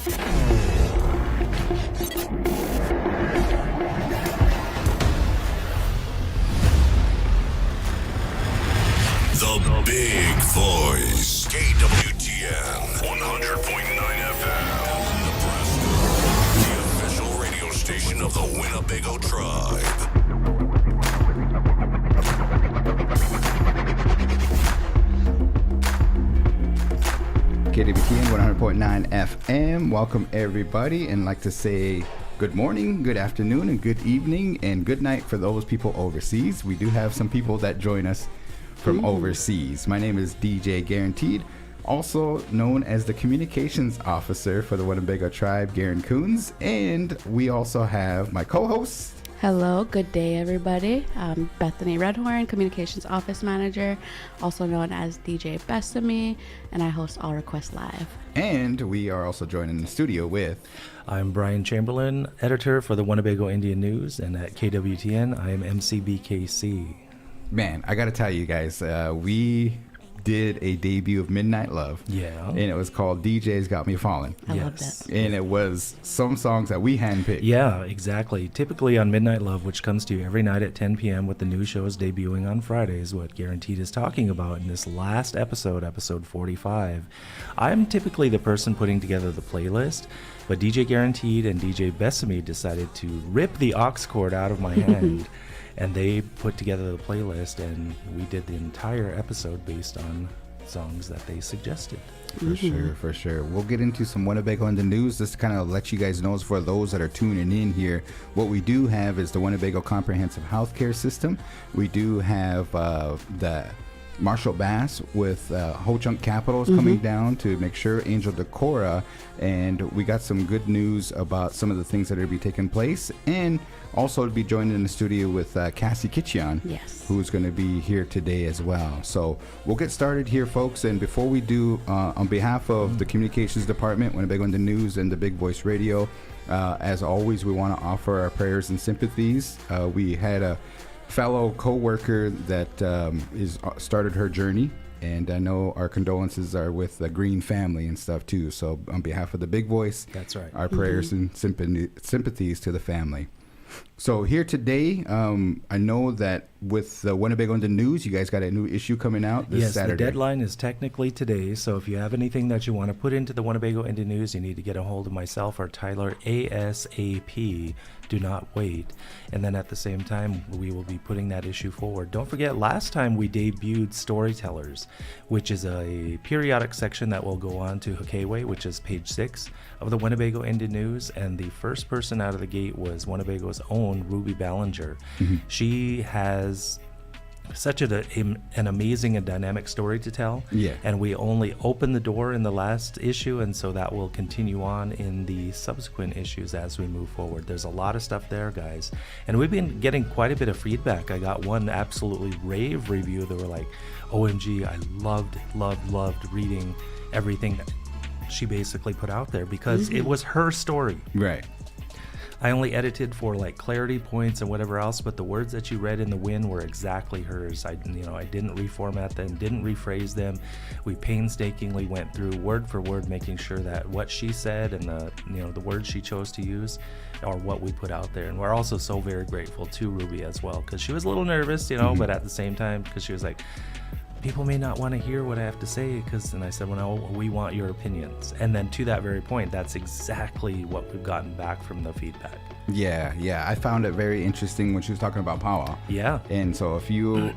The Big Voice. KWTN 100.9 FM. Nebraska. The official radio station of the Winnebago Tribe. KWTN 100.9 FM. Welcome everybody, and like to say good morning, good afternoon, and good evening, and good night for those people overseas. We do have some people that join us from overseas. My name is DJ Guaranteed, also known as the Communications Officer for the Winnebago Tribe, Garan Coons, and we also have my co-host. Hello, good day everybody. I'm Bethani Redhorn, Communications Office Manager, also known as DJ Bethani, and I host All Requests Live. And we are also joined in the studio with... I'm Brian Chamberlain, editor for the Winnebago Indian News, and at KWTN, I am MCBKC. Man, I gotta tell you guys, we did a debut of Midnight Love. Yeah. And it was called DJ's Got Me Falling. I love that. And it was some songs that we handpicked. Yeah, exactly. Typically on Midnight Love, which comes to you every night at 10 p.m. with the new shows debuting on Fridays, what Guaranteed is talking about in this last episode, episode 45. I'm typically the person putting together the playlist, but DJ Guaranteed and DJ Bethani decided to rip the aux cord out of my hand. And they put together the playlist, and we did the entire episode based on songs that they suggested. For sure. We'll get into some Winnebago in the news just to kind of let you guys know, for those that are tuning in here. What we do have is the Winnebago Comprehensive Healthcare System. We do have the Marshall Bass with Ho Chunk Capitals coming down to make sure, Angel Decora, and we got some good news about some of the things that are to be taking place, and also to be joined in the studio with Cassie Kitchian, who's going to be here today as well. So we'll get started here, folks, and before we do, on behalf of the Communications Department, Winnebago in the News, and the Big Voice Radio, as always, we want to offer our prayers and sympathies. We had a fellow co-worker that started her journey, and I know our condolences are with the Green family and stuff too. So on behalf of the Big Voice, that's right, our prayers and sympathies to the family. So here today, I know that with the Winnebago in the News, you guys got a new issue coming out this Saturday. Yes, the deadline is technically today, so if you have anything that you want to put into the Winnebago in the News, you need to get a hold of myself or Tyler ASAP. Do not wait. And then at the same time, we will be putting that issue forward. Don't forget, last time we debuted Storytellers, which is a periodic section that will go on to Hokeway, which is page 6 of the Winnebago Indian News. And the first person out of the gate was Winnebago's own Ruby Ballinger. She has such an amazing and dynamic story to tell. Yeah. And we only opened the door in the last issue, and so that will continue on in the subsequent issues as we move forward. There's a lot of stuff there, guys. And we've been getting quite a bit of feedback. I got one absolutely rave review that were like, OMG, I loved reading everything that she basically put out there because it was her story. Right. I only edited for like clarity points and whatever else, but the words that you read in the WIN were exactly hers. I didn't reformat them, didn't rephrase them. We painstakingly went through word for word, making sure that what she said and the words she chose to use are what we put out there. And we're also so very grateful to Ruby as well, because she was a little nervous, but at the same time, because she was like, people may not want to hear what I have to say, and I said, well, no, we want your opinions. And then to that very point, that's exactly what we've gotten back from the feedback. Yeah. I found it very interesting when she was talking about powwow. Yeah. And so if you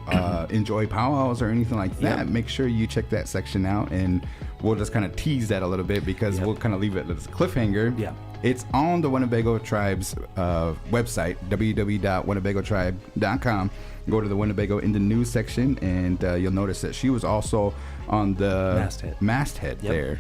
enjoy powwows or anything like that, make sure you check that section out, and we'll just kind of tease that a little bit because we'll kind of leave it as a cliffhanger. Yeah. It's on the Winnebago Tribe's website, www.winnebagotribe.com. Go to the Winnebago in the news section, and you'll notice that she was also on the masthead there.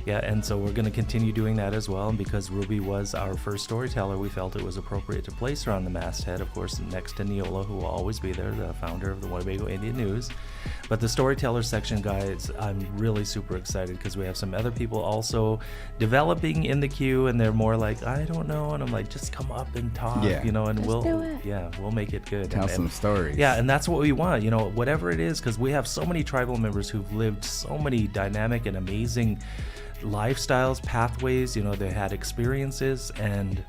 Yeah, and so we're going to continue doing that as well. And because Ruby was our first storyteller, we felt it was appropriate to place her on the masthead, of course, next to Neola, who will always be there, the founder of the Winnebago Indian News. But the storyteller section, guys, I'm really super excited because we have some other people also developing in the queue, and they're more like, I don't know, and I'm like, just come up and talk, and we'll make it good. Tell some stories. Yeah, and that's what we want, whatever it is, because we have so many tribal members who've lived so many dynamic and amazing lifestyles, pathways, they had experiences, and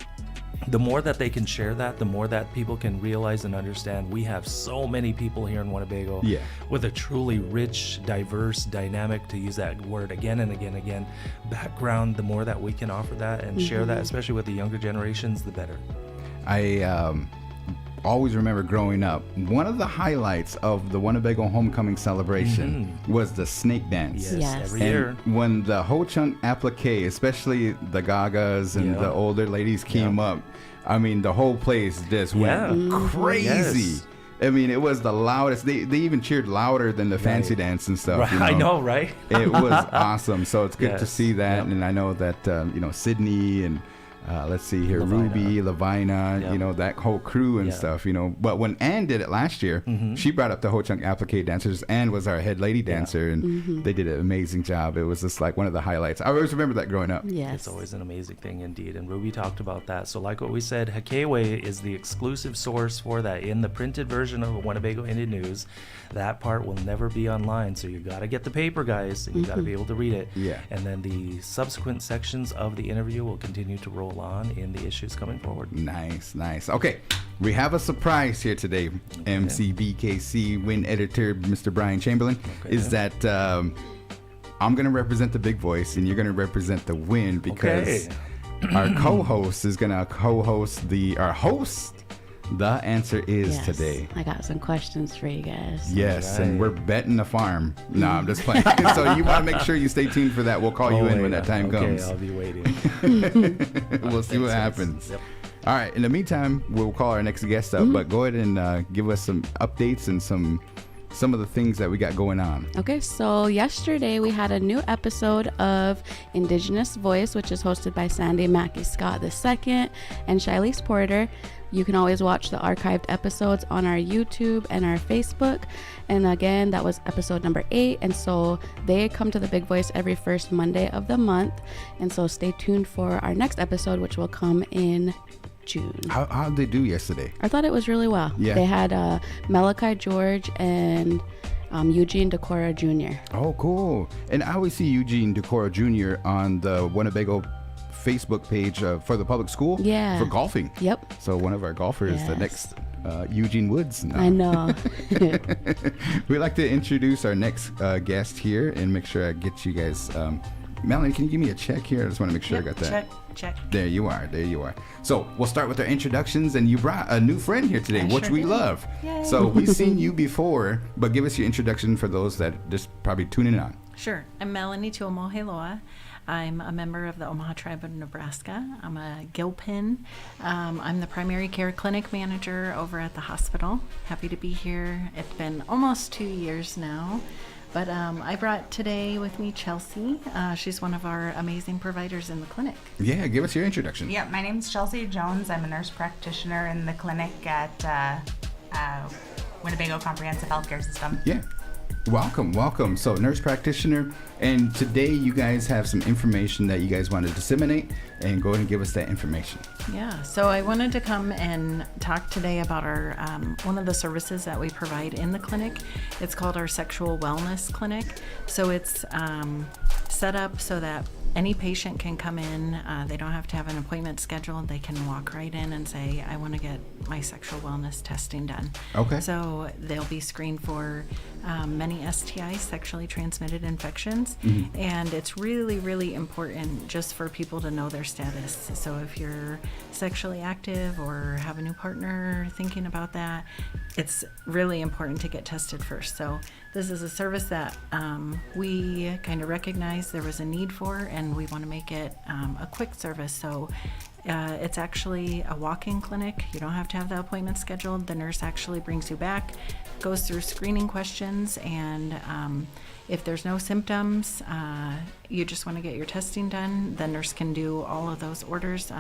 the more that they can share that, the more that people can realize and understand we have so many people here in Winnebago with a truly rich, diverse, dynamic, to use that word again and again and again, background. The more that we can offer that and share that, especially with the younger generations, the better. I always remember growing up, one of the highlights of the Winnebago homecoming celebration was the snake dance. Yes. Every And year. when the whole chunk applique, especially the gagas and the older ladies came up, I mean, the whole place just went crazy. Yes. I mean, it was the loudest. They even cheered louder than the fancy dance and stuff. Right. I know, right? It was awesome. So it's good to Yes. see that. Yep. And I know that, Sydney and let's see here, Lavina. Ruby, Lavina, Yep. that whole crew and Yeah. stuff, But when Ann did it last year, she brought up the Ho Chunk applique dancers. Ann was our head lady dancer, and they did an amazing job. It was just like one of the highlights. I always remember that growing up. Yes. It's always an amazing thing indeed. And Ruby talked about that. So like what we said, Hakewe is the exclusive source for that in the printed version of Winnebago Indian News. That part will never be online. So you got to get the paper, guys. And you got to be able to read it. Yeah. And then the subsequent sections of the interview will continue to roll on in the issues coming forward. Nice. Okay, we have a surprise here today. MCBKC Win editor, Mr. Brian Chamberlain, is that I'm going to represent the big voice and you're going to represent the Win, because our co-host is going to co-host our host. The answer is Yes. today. I got some questions for you guys. Yes, All and right. we're betting the farm. No, I'm just playing. So you want to make sure you stay tuned for that. We'll call you in when that time comes. I'll be waiting. We'll see what happens. Yep. All right. In the meantime, we'll call our next guest up, but go ahead and give us some updates and some of the things that we got going on. Okay, so yesterday we had a new episode of Indigenous Voice, which is hosted by Sandy Mackey Scott II and Shilese Porter. You can always watch the archived episodes on our YouTube and our Facebook. And again, that was episode number 8. And so they come to the Big Voice every first Monday of the month. And so stay tuned for our next episode, which will come in June. How did they do yesterday? I thought it was really well. Yeah. They had Malachi George and Eugene Decora Jr. Oh, cool. And I always see Eugene Decora Jr. on the Winnebago Facebook page for the public school for golfing. Yep. So one of our golfers, the next Eugene Woods. No. I know. We'd like to introduce our next guest here and make sure I get you guys. Melanie, can you give me a check here? I just want to make sure I got that. Check. There you are. So we'll start with our introductions, and you brought a new friend here today, which sure we did. love. Yay. So we've seen you before, but give us your introduction for those that just probably tuning in on. Sure. I'm Melanie Tuamoheloa. I'm a member of the Omaha Tribe of Nebraska. I'm a Gilpin. I'm the primary care clinic manager over at the hospital. Happy to be here. It's been almost 2 years now. But I brought today with me Chelsea. She's one of our amazing providers in the clinic. Yeah, give us your introduction. Yeah, my name's Chelsea Jones. I'm a nurse practitioner in the clinic at Winnebago Comprehensive Healthcare System. Yeah. Welcome. So nurse practitioner, and today you guys have some information that you guys want to disseminate, and go ahead and give us that information. Yeah, so I wanted to come and talk today about our one of the services that we provide in the clinic. It's called our Sexual Wellness Clinic. So it's set up so that any patient can come in. They don't have to have an appointment scheduled. They can walk right in and say, I want to get my sexual wellness testing done. Okay. So they'll be screened for many STIs, sexually transmitted infections. And it's really, really important just for people to know their status. So if you're sexually active or have a new partner thinking about that, it's really important to get tested first. So this is a service that we kind of recognize there was a need for, and we want to make it a quick service. So it's actually a walk-in clinic. You don't have to have the appointment scheduled. The nurse actually brings you back, goes through screening questions, and if there's no symptoms, you just want to get your testing done, the nurse can do all of those orders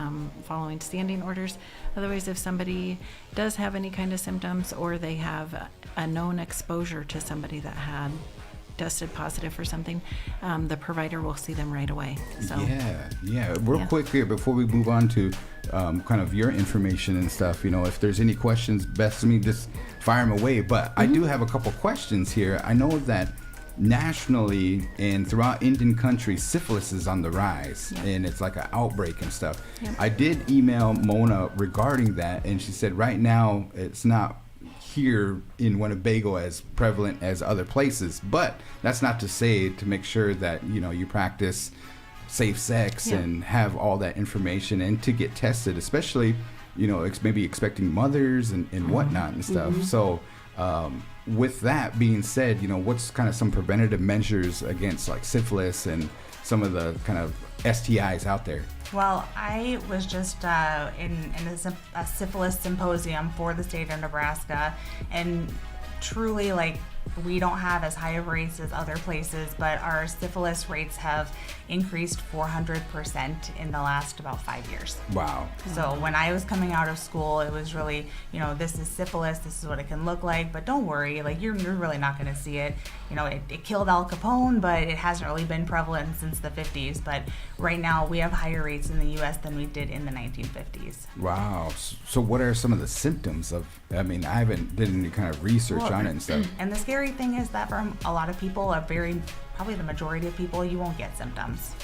following standing orders. Otherwise, if somebody does have any kind of symptoms, or they have a known exposure to somebody that had tested positive for something, the provider will see them right away. So Yeah. Real quick here before we move on to kind of your information and stuff, if there's any questions, best to me, just fire them away. But I do have a couple questions here. I know that nationally and throughout Indian country, syphilis is on the rise, Yep. and it's like an outbreak and stuff. Yep. I did email Mona regarding that, and she said right now it's not here in Winnebago as prevalent as other places, but that's not to say to make sure that you practice safe sex Yeah. and have all that information and to get tested, especially maybe expecting mothers and whatnot and stuff. So with that being said, what's kind of some preventative measures against like syphilis and some of the kind of STIs out there? Well, I was just in a syphilis symposium for the state of Nebraska, and truly, like, we don't have as high of rates as other places, but our syphilis rates have increased 400% in the last about 5 years. Wow. So when I was coming out of school, it was really, this is syphilis, this is what it can look like, but don't worry, like you're really not going to see it. It killed Al Capone, but it hasn't really been prevalent since the 50s. But right now we have higher rates in the U.S. than we did in the 1950s. Wow. So what are some of the symptoms of, I haven't did any kind of research on it and stuff. And the scary thing is that for a lot of people, probably the majority of people, you won't get symptoms.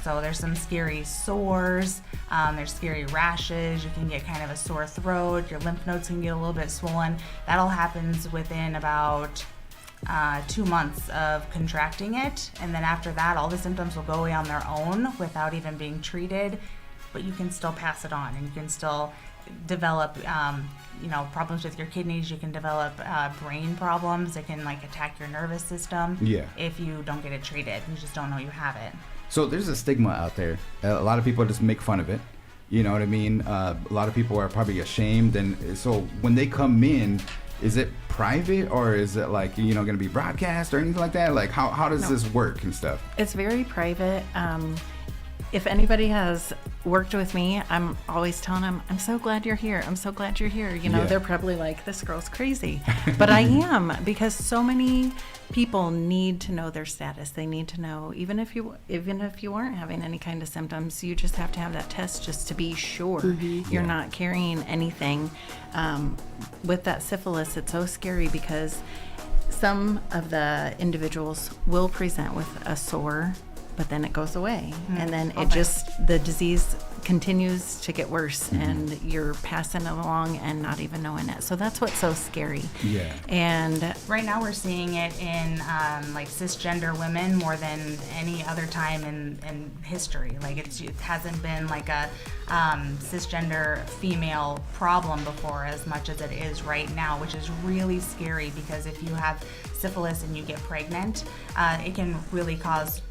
So there's some scary sores, there's scary rashes, you can get kind of a sore throat, your lymph nodes can get a little bit swollen. That all happens within about 2 months of contracting it, and then after that all the symptoms will go away on their own without even being treated, but you can still pass it on, and you can still develop problems with your kidneys. You can develop brain problems. It can attack your nervous system if you don't get it treated. You just don't know you have it. So there's a stigma out there. A lot of people just make fun of it. You know what I mean? A lot of people are probably ashamed, and so when they come in, is it private or is it going to be broadcast or anything like that? Like how does this work and stuff? It's very private. If anybody has worked with me, I'm always telling them, I'm so glad you're here. I'm so glad you're here. They're probably like, this girl's crazy. But I am, because so many people need to know their status. They need to know, even if you aren't having any kind of symptoms, you just have to have that test just to be sure you're not carrying anything. With that syphilis, it's so scary because some of the individuals will present with a sore, but then it goes away, and then the disease continues to get worse, and you're passing it along and not even knowing it. So that's what's so scary. Yeah. And right now we're seeing it in cisgender women more than any other time in history. It hasn't been like a cisgender female problem before as much as it is right now, which is really scary, because if you have syphilis and you get pregnant, it can really cause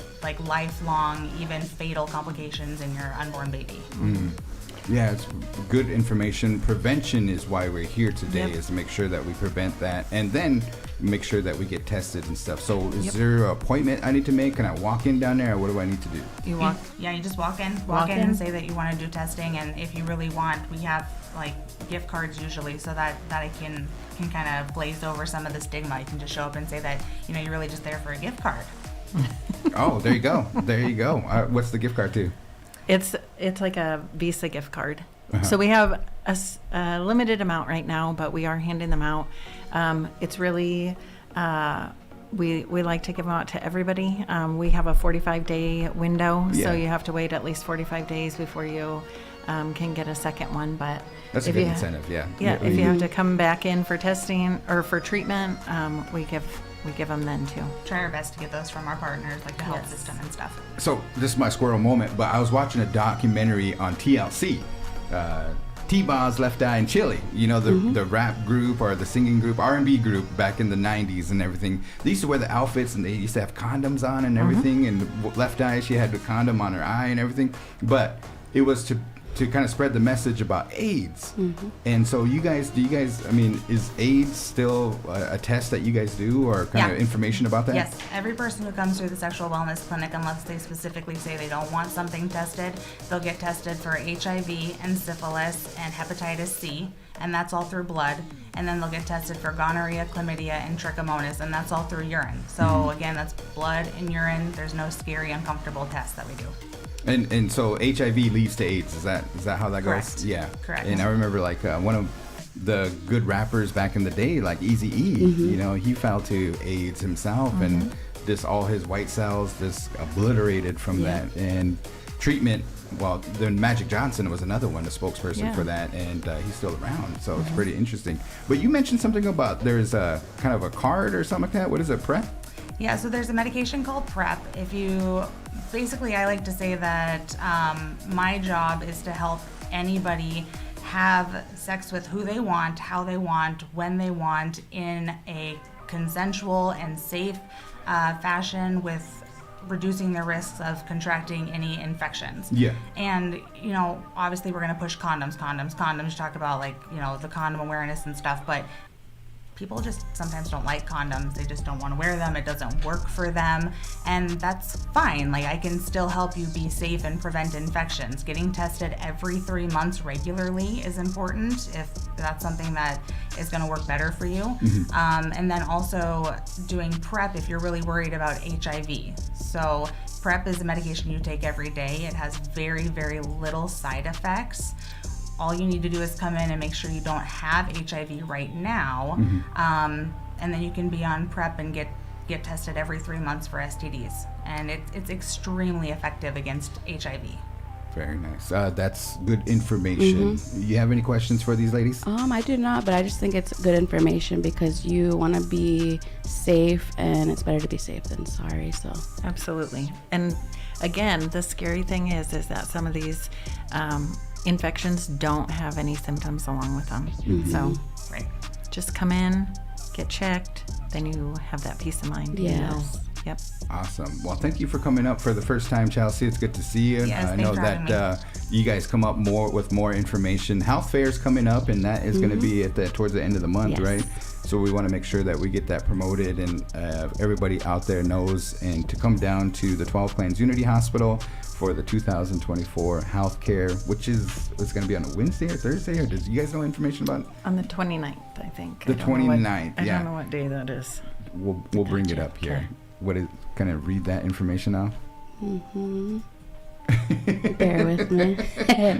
lifelong, even fatal complications in your unborn baby. Yeah, it's good information. Prevention is why we're here today, is to make sure that we prevent that, and then make sure that we get tested and stuff. So is there an appointment I need to make? Can I walk in down there, or what do I need to do? You just walk in and say that you want to do testing, and if you really want, we have gift cards usually, so that I can kind of glaze over some of the stigma. You can just show up and say that you're really just there for a gift card. Oh, there you go. There you go. What's the gift card to? It's like a Visa gift card. So we have a limited amount right now, but we are handing them out. It's really, we like to give them out to everybody. We have a 45-day window, so you have to wait at least 45 days before you can get a second one. But that's a good incentive, Yeah, if you have to come back in for testing or for treatment, we give them then too. Try our best to get those from our partners, like the health system and stuff. So this is my squirrel moment, but I was watching a documentary on TLC, T-Bob's Left Eye in Chile. The rap group or the singing group, R&B group back in the 90s and everything. They used to wear the outfits and they used to have condoms on and everything. And Left Eye, she had the condom on her eye and everything. But it was to kind of spread the message about AIDS. And so do you guys, is AIDS still a test that you guys do, or kind of information about that? Yes, every person who comes through the sexual wellness clinic, unless they specifically say they don't want something tested, they'll get tested for HIV and syphilis and hepatitis C, and that's all through blood. And then they'll get tested for gonorrhea, chlamydia, and trichomonas, and that's all through urine. So again, that's blood and urine. There's no scary, uncomfortable tests that we do. And so HIV leads to AIDS. Is that how that Correct. goes? Yeah. Correct. And I remember one of the good rappers back in the day, like Eazy-E. You know, he fell to AIDS himself, and just all his white cells just obliterated from that. And treatment, well, then Magic Johnson was another one, the spokesperson for that, and he's still around, so it's pretty interesting. But you mentioned something about there's a kind of a card or something like that. What is it, PrEP? Yeah, so there's a medication called PrEP. Basically, I like to say that my job is to help anybody have sex with who they want, how they want, when they want, in a consensual and safe fashion, with reducing their risks of contracting any infections. Yeah. And, you know, obviously we're going to push condoms. You talk about, like, you know, the condom awareness and stuff, but people just sometimes don't like condoms. They just don't want to wear them. It doesn't work for them. And that's fine. Like, I can still help you be safe and prevent infections. Getting tested every 3 months regularly is important if that's something that is going to work better for you. And then also doing PrEP if you're really worried about HIV. So PrEP is a medication you take every day. It has very, very little side effects. All you need to do is come in and make sure you don't have HIV right now, and then you can be on PrEP and get tested every 3 months for STDs. And it's extremely effective against HIV. Very nice. That's good information. You have any questions for these ladies? I do not, but I just think it's good information because you want to be safe, and it's better to be safe than sorry. So Absolutely. And again, the scary thing is that some of these infections don't have any symptoms along with them. So just come in, get checked, then you have that peace of mind. Yes. You know. Yep. Awesome. Well, thank you for coming up for the first time, Chelsea. It's good to see you. Yes, I know thanks for having that you guys come up with more information. Health fair's coming up, and that is going to be towards the end of the month, right? So we want to make sure that we get that promoted, and everybody out there knows, and to come down to the 12 Clans Unity Hospital for the 2024 healthcare, which is going to be on a Wednesday or Thursday, or does you guys know information about it? On the 29th, I think. The 29th, I don't know what day that is. We'll bring it up here. What is, can I read that information now? bear with me.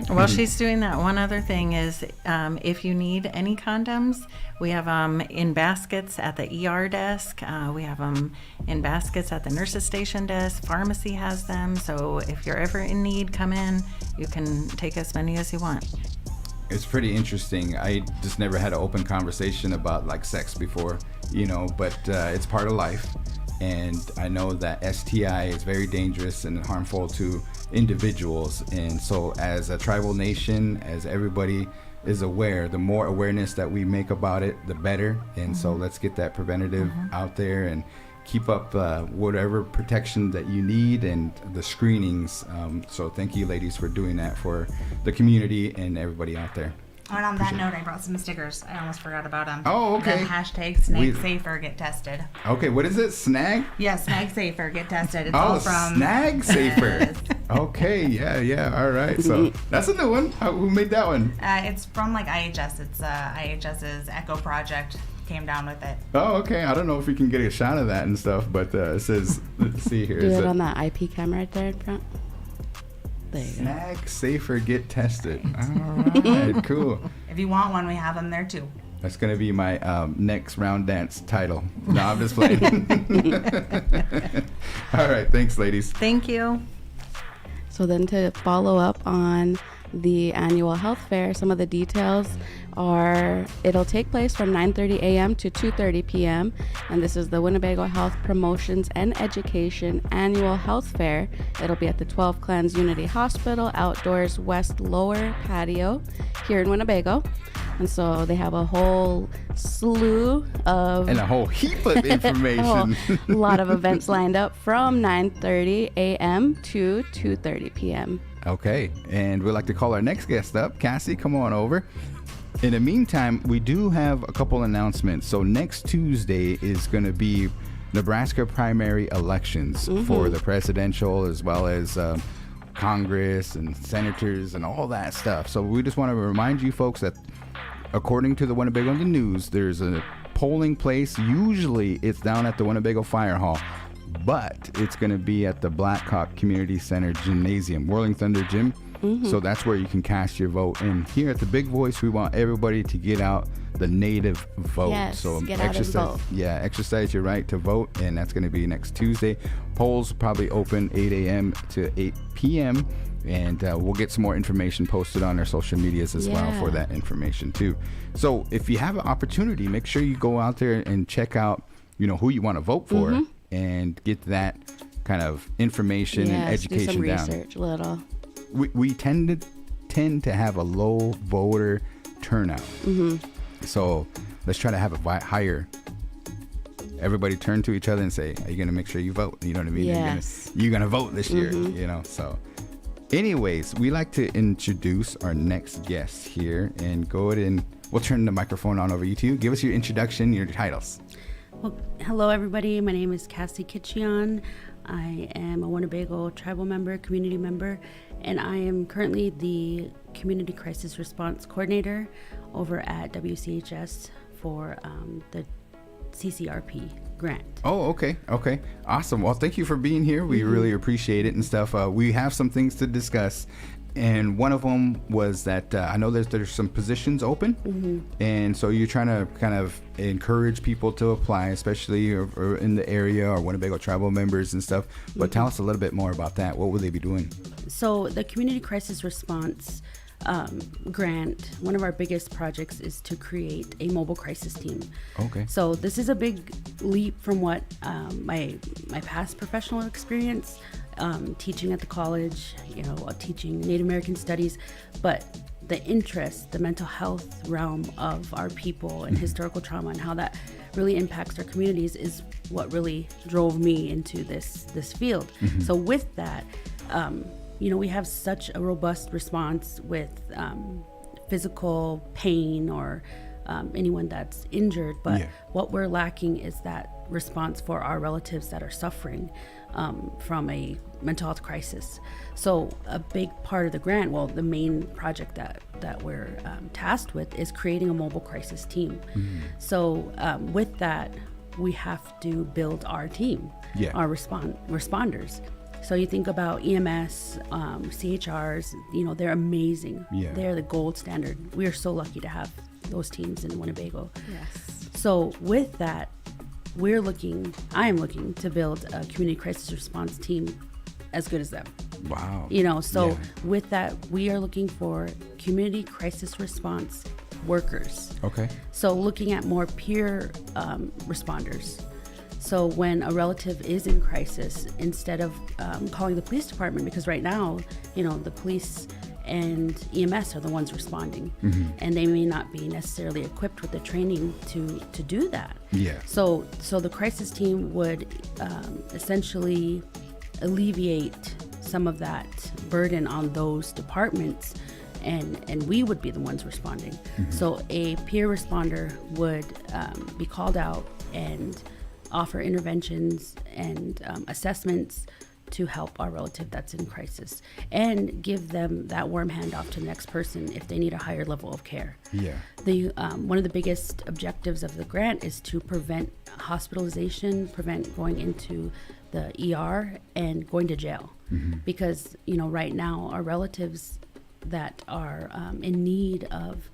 While she's doing that, one other thing is if you need any condoms, we have them in baskets at the ER desk. We have them in baskets at the nurse's station desk. Pharmacy has them. So if you're ever in need, come in. You can take as many as you want. It's pretty interesting. I just never had an open conversation about like sex before, you know, but it's part of life. And I know that STI is very dangerous and harmful to individuals. And so as a tribal nation, as everybody is aware, the more awareness that we make about it, the better. And so let's get that preventative out there and keep up whatever protection that you need and the screenings. So thank you, ladies, for doing that for the community and everybody out there. And on that note, I brought some stickers. I almost forgot about them. Oh, okay. The hashtag Snag Safer Get Tested. Okay, what is it? Snag? Yeah, Snag Safer Get Tested. It's all from Snag Safer. Okay, yeah, all right. So that's a new one. Who made that one? It's from like IHS. It's IHS's Echo Project came down with it. Oh, okay. I don't know if we can get a shot of that and stuff, but it says, let's see here. Do it on that IP camera right there in front. There you go. Snag Safer Get Tested. All right, cool. If you want one, we have them there too. That's going to be my next round dance title. No, I'm just playing. All right, thanks, ladies. Thank you. So then to follow up on the annual health fair, some of the details are it'll take place from 9:30 a.m. to 2:30 p.m. and this is the Winnebago Health Promotions and Education Annual Health Fair. It'll be at the 12 Clans Unity Hospital Outdoors West Lower Patio here in Winnebago. And so they have a whole slew of and a whole heap of information. A lot of events lined up from 9:30 a.m. to 2:30 p.m. Okay, and we'd like to call our next guest up. Cassie, come on over. In the meantime, we do have a couple announcements. So next Tuesday is going to be Nebraska primary elections for the presidential as well as Congress and senators and all that stuff. So we just want to remind you folks that according to the Winnebago News, there's a polling place. Usually it's down at the Winnebago Fire Hall, but it's going to be at the Blackhawk Community Center Gymnasium, Whirling Thunder Gym. So that's where you can cast your vote. And here at the Big Voice, we want everybody to get out the native vote. Yes, so get out and vote. Yeah, exercise your right to vote, and that's going to be next Tuesday. Polls probably open 8 a.m. to 8 p.m. And we'll get some more information posted on our social medias as well for that information too. So if you have an opportunity, make sure you go out there and check out, who you want to vote for, and get that kind of information and education do some down. Research, little. We tend to have a low voter turnout. So let's try to have a higher. Everybody turn to each other and say, "Are you going to make sure you vote?" You know what I mean? Yes. You're going to vote this year. So. Anyways, we like to introduce our next guest here, and go ahead and we'll turn the microphone on over you two. Give us your introduction, your titles. Well, hello everybody. My name is Cassie Kitchion. I am a Winnebago tribal member, community member, and I am currently the Community Crisis Response Coordinator over at WCHS for the CCRP grant. Oh, okay. Awesome. Well, thank you for being here. We really appreciate it and stuff. We have some things to discuss, and one of them was that I know there's some positions open, and so you're trying to kind of encourage people to apply, especially or in the area, or Winnebago tribal members and stuff. But tell us a little bit more about that. What will they be doing? So the Community Crisis Response grant, one of our biggest projects is to create a mobile crisis team. Okay. So this is a big leap from what my past professional experience, teaching at the college, teaching Native American studies, but the interest, the mental health realm of our people and historical trauma and how that really impacts our communities is what really drove me into this field. So with that, we have such a robust response with physical pain or anyone that's injured, but what we're lacking is that response for our relatives that are suffering from a mental health crisis. So a big part of the grant, well, the main project that we're tasked with is creating a mobile crisis team. So with that, we have to build our team, our responders. So you think about EMS, CHRs, they're amazing. They're the gold standard. We are so lucky to have those teams in Winnebago. Yes. So with that, I am looking to build a community crisis response team as good as them. Wow. With that, we are looking for community crisis response workers. Okay. So looking at more peer responders. So when a relative is in crisis, instead of calling the police department, because right now, the police and EMS are the ones responding, and they may not be necessarily equipped with the training to do that. So the crisis team would essentially alleviate some of that burden on those departments, and we would be the ones responding. So a peer responder would be called out and offer interventions and assessments to help our relative that's in crisis, and give them that warm handoff to the next person if they need a higher level of care. One of the biggest objectives of the grant is to prevent hospitalization, prevent going into the ER and going to jail, because right now our relatives that are in need of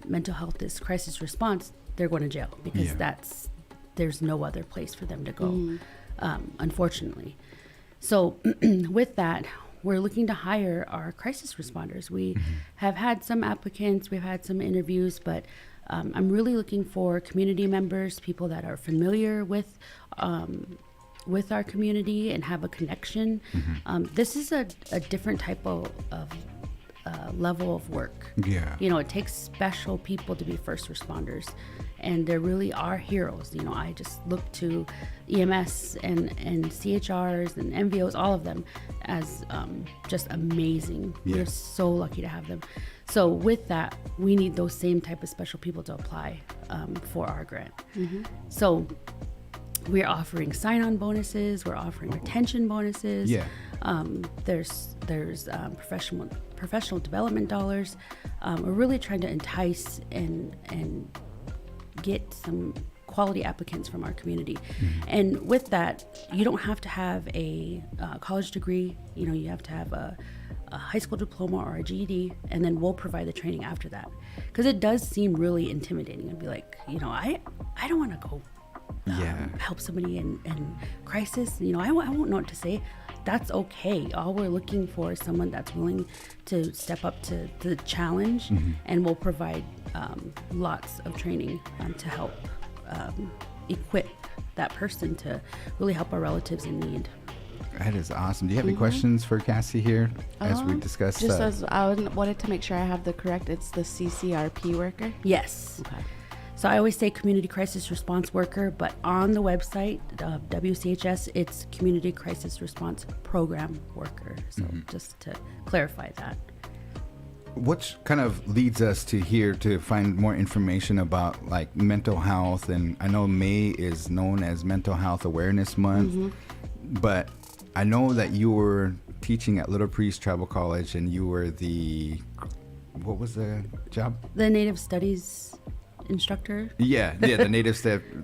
mental health crisis response, they're going to jail because there's no other place for them to go, unfortunately. So with that, we're looking to hire our crisis responders. We have had some applicants, we've had some interviews, but I'm really looking for community members, people that are familiar with our community and have a connection. This is a different type of level of work. It takes special people to be first responders, and there really are heroes. I just look to EMS and CHRs and MVOs, all of them, as just amazing. We're so lucky to have them. So with that, we need those same type of special people to apply for our grant. So we're offering sign-on bonuses, we're offering retention bonuses. There's professional development dollars. We're really trying to entice and get some quality applicants from our community. And with that, you don't have to have a college degree. You have to have a high school diploma or a GED, and then we'll provide the training after that. Because it does seem really intimidating. It'd be like, I don't want to go help somebody in crisis. I won't know what to say. That's okay. All we're looking for is someone that's willing to step up to the challenge, and we'll provide lots of training to help equip that person to really help our relatives in need. That is awesome. Do you have any questions for Cassie here as we discuss? Just as I wanted to make sure I have it's the CCRP worker. Yes. Okay. So I always say community crisis response worker, but on the website of WCHS, it's community crisis response program worker. So just to clarify that. What kind of leads us to here to find more information about like mental health? And I know May is known as Mental Health Awareness Month, but I know that you were teaching at Little Priest Tribal College, and you were what was the job? The Native Studies instructor. Yeah, the Native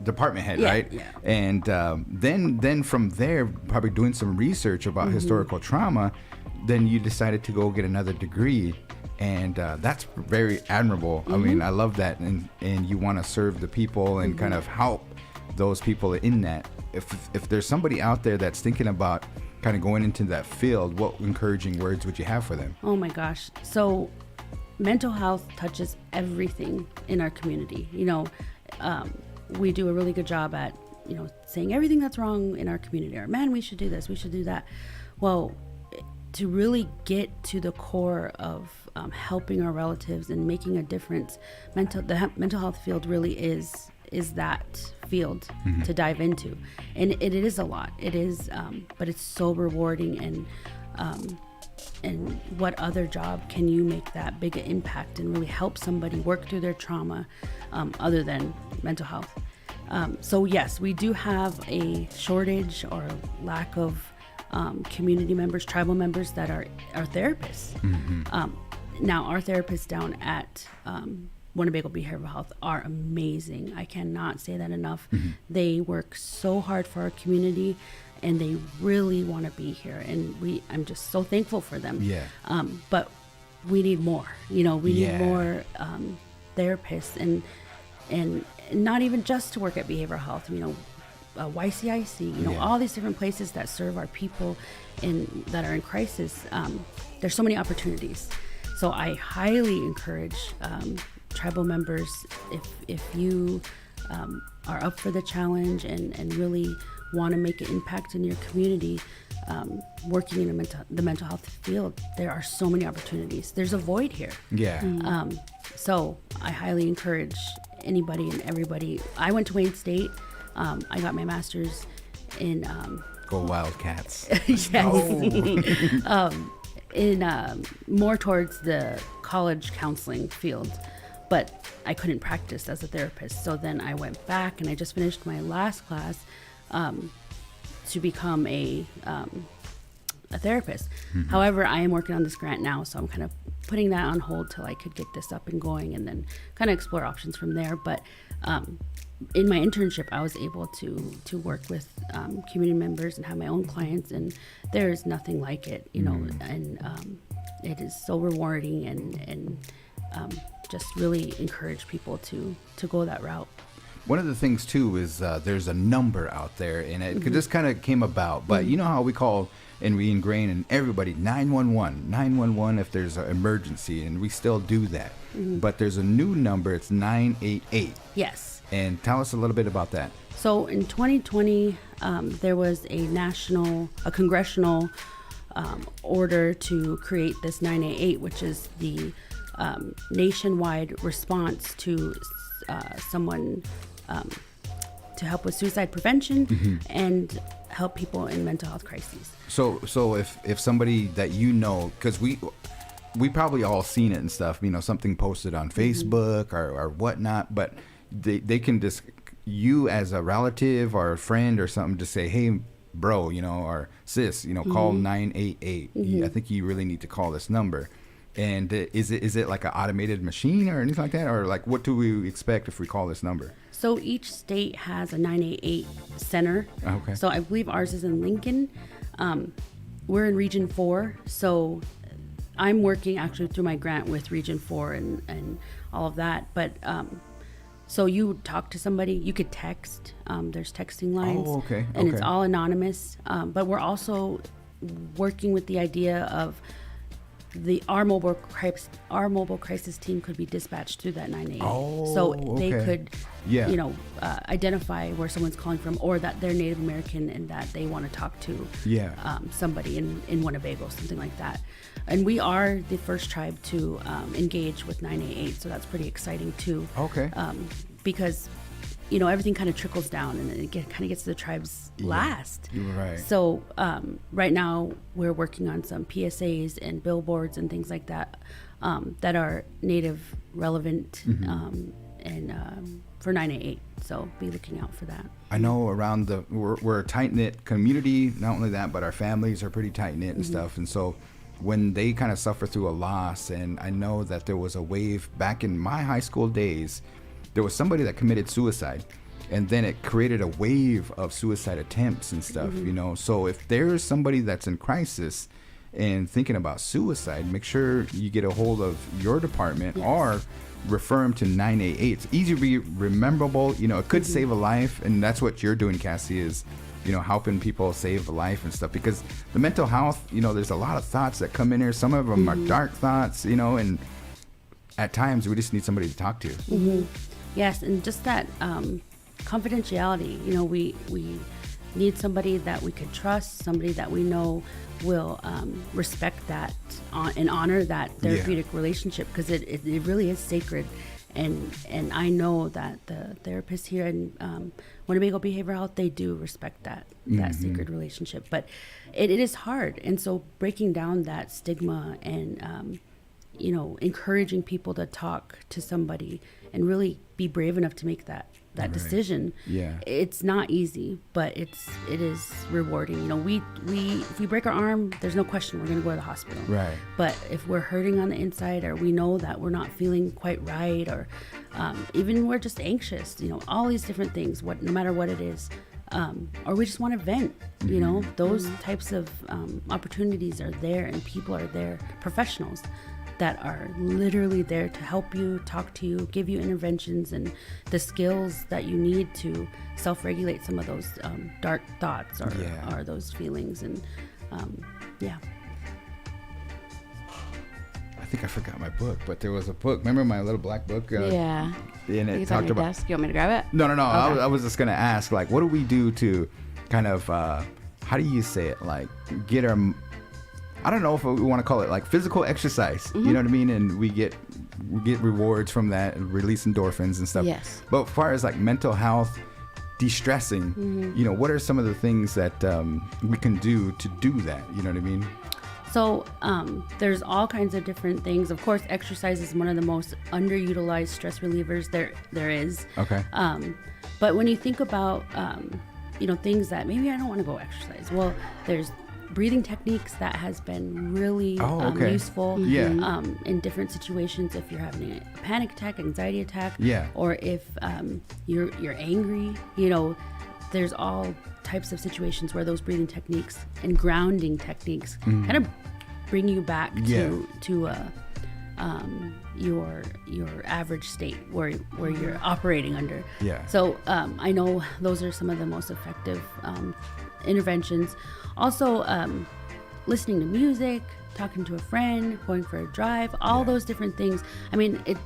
department head, right? Yeah. And then from there, probably doing some research about historical trauma, then you decided to go get another degree, and that's very admirable. I mean, I love that, and you want to serve the people and kind of help those people in that. If there's somebody out there that's thinking about kind of going into that field, what encouraging words would you have for them? Oh my gosh. So mental health touches everything in our community. We do a really good job at, saying everything that's wrong in our community, or man, we should do this, we should do that. Well, to really get to the core of helping our relatives and making a difference, the mental health field really is that field to dive into. And it is a lot. It is, but it's so rewarding. And what other job can you make that big an impact and really help somebody work through their trauma other than mental health? So yes, we do have a shortage or lack of community members, tribal members that are therapists. Now, our therapists down at Winnebago Behavioral Health are amazing. I cannot say that enough. They work so hard for our community, and they really want to be here, and I'm just so thankful for them. But we need more. We need more therapists, and not even just to work at behavioral health. YCIC, all these different places that serve our people that are in crisis. There's so many opportunities. So I highly encourage tribal members, if you are up for the challenge and really want to make an impact in your community, working in the mental health field, there are so many opportunities. There's a void here. So I highly encourage anybody and everybody. I went to Wayne State. I got my master's in Go Wildcats. in more towards the college counseling field, but I couldn't practice as a therapist. So then I went back, and I just finished my last class to become a therapist. However, I am working on this grant now, so I'm kind of putting that on hold till I could get this up and going, and then kind of explore options from there. But in my internship, I was able to work with community members and have my own clients, and there is nothing like it, and it is so rewarding, and just really encourage people to go that route. One of the things too is there's a number out there, and it just kind of came about, but you know how we call and we ingrain in everybody 911 if there's an emergency, and we still do that. But there's a new number, it's 988. Yes. And tell us a little bit about that. So in 2020, there was a congressional order to create this 988, which is the nationwide response to someone to help with suicide prevention and help people in mental health crises. So if somebody that because we probably all seen it and stuff, something posted on Facebook or whatnot, but they can just, you as a relative or a friend or something, just say, hey, bro, or sis, call 988. I think you really need to call this number. And is it like an automated machine or anything like that? Or like what do we expect if we call this number? So each state has a 988 center. Okay. So I believe ours is in Lincoln. We're in Region 4. So I'm working actually through my grant with Region 4 and all of that. But so you talk to somebody, you could text. There's texting lines. Oh, okay. And it's Okay. all anonymous. But we're also working with the idea of our mobile crisis team could be dispatched through that 988. Oh, so they okay. could, Yeah. identify where someone's calling from, or that they're Native American and that they want to talk to somebody in Winnebago, something like that. And we are the first tribe to engage with 988, so that's pretty exciting too. Okay. Because everything kind of trickles down and it kind of gets to the tribes last. You're right. So right now we're working on some PSAs and billboards and things like that that are Native relevant and for 988. So be looking out for that. I know around we're a tight-knit community. Not only that, but our families are pretty tight-knit and stuff. And so when they kind of suffer through a loss, and I know that there was a wave back in my high school days, there was somebody that committed suicide, and then it created a wave of suicide attempts and stuff, So if there's somebody that's in crisis and thinking about suicide, make sure you get a hold of your department or refer them to 988. It's easy to be rememberable. It could save a life, and that's what you're doing, Cassie, is helping people save a life and stuff, because the mental health, there's a lot of thoughts that come in here. Some of them are dark thoughts, and at times we just need somebody to talk to. Yes, and just that confidentiality. We need somebody that we could trust, somebody that we know will respect that and honor that therapeutic relationship, because it really is sacred. And I know that the therapists here in Winnebago Behavioral Health, they do respect that sacred relationship. But it is hard, and so breaking down that stigma and encouraging people to talk to somebody and really be brave enough to make that decision. Yeah. It's not easy, but it is rewarding. We if we break our arm, there's no question we're going to go to the hospital. Right. But if we're hurting on the inside, or we know that we're not feeling quite right, or even we're just anxious, all these different things, no matter what it is, or we just want to vent, those types of opportunities are there, and people are there, professionals that are literally there to help you, talk to you, give you interventions and the skills that you need to self-regulate some of those dark thoughts or those feelings. And I think I forgot my book, but there was a book. Remember my little black book? Yeah. And it It's on talked your about. desk. You want me to grab it? No. Okay. I was just gonna ask, like, what do we do to kind of, how do you say it? Like, get our, I don't know if we want to call it like physical exercise. You know what I mean? And we get rewards from that, and release endorphins and stuff. Yes. But as far as like mental health, de-stressing, what are some of the things that we can do to do that? You know what I mean? So there's all kinds of different things. Of course, exercise is one of the most underutilized stress relievers there is. Okay. But when you think about, things that maybe I don't want to go exercise. Well, there's breathing techniques that has been really useful in different situations. If you're having a panic attack, anxiety attack, or if you're angry, there's all types of situations where those breathing techniques and grounding techniques kind of bring you back to your average state where you're operating under. So I know those are some of the most effective interventions. Also, listening to music, talking to a friend, going for a drive, all those different things. I mean, it's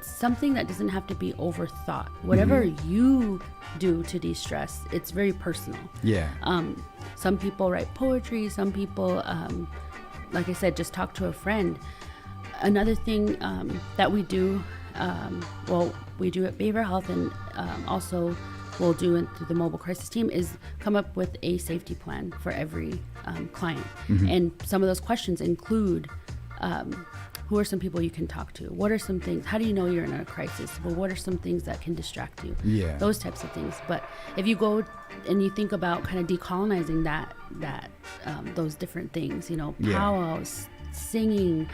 something that doesn't have to be overthought. Whatever you do to de-stress, it's very personal. Some people write poetry, some people, like I said, just talk to a friend. Another thing that we do, we do at Behavioral Health, and also we'll do it through the mobile crisis team, is come up with a safety plan for every client. And some of those questions include, who are some people you can talk to? What are some things? How do you know you're in a crisis? Well, what are some things that can distract you? Those types of things. But if you go and you think about kind of decolonizing those different things, powwows, singing,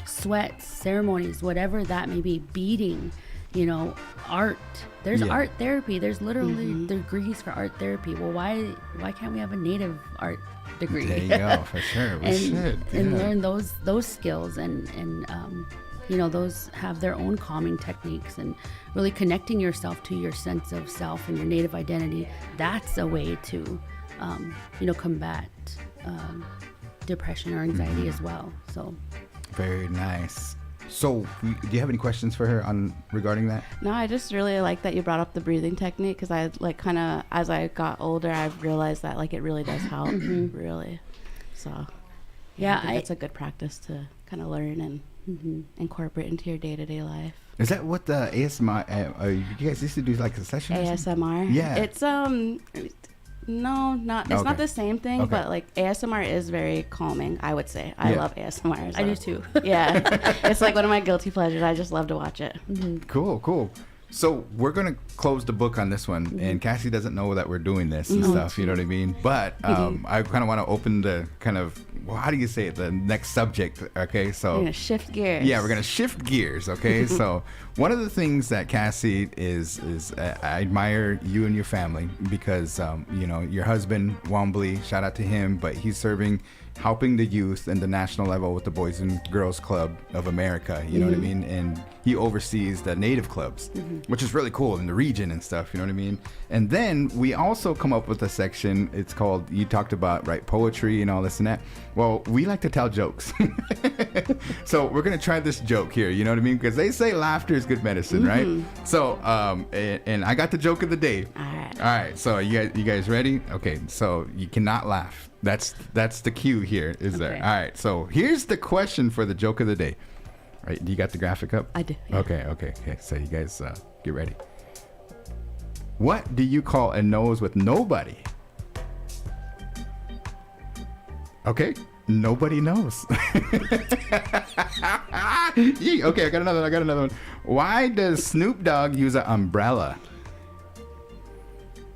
sweats, ceremonies, whatever that may be, beading, art. There's art therapy. There's literally degrees for art therapy. Well, why can't we have a native art degree? There you go, for sure. We should. And learn those skills and those have their own calming techniques, and really connecting yourself to your sense of self and your native identity. That's a way to, combat depression or anxiety as well. So. Very nice. So, do you have any questions for her regarding that? No, I just really like that you brought up the breathing technique, because I kind of, as I got older, I've realized that it really does help, really. So, yeah, I think it's a good practice to kind of learn and incorporate into your day-to-day life. Is that what the ASMR? You guys used to do like a session? ASMR. Yeah. It's No, not it's not the same thing, but ASMR is very calming, I would say. I love ASMR. So. I do too. Yeah. It's like one of my guilty pleasures. I just love to watch it. Cool. So we're going to close the book on this one, and Cassie doesn't know that we're doing this and stuff, you know what I mean? But I kind of want to open the kind of, how do you say it, the next subject, okay? So we're going to shift gears. Yeah, we're going to shift gears, okay? So one of the things that Cassie is I admire you and your family because, your husband, Wombly, shout out to him, but he's helping the youth in the national level with the Boys and Girls Club of America, you know what I mean? And he oversees the native clubs, which is really cool in the region and stuff, you know what I mean? And then we also come up with a section, it's called, you talked about, poetry and all this and that. Well, we like to tell jokes. So we're going to try this joke here, you know what I mean? Because they say laughter is good medicine, right? So, and I got the joke of the day. All right, so you guys ready? Okay, so you cannot laugh. That's the cue here, is there? All right, so here's the question for the joke of the day. All right, do you got the graphic up? I do. Yeah. Okay. So you guys get ready. What do you call a nose with nobody? Okay, nobody knows. Okay, I got another one. Why does Snoop Dogg use an umbrella?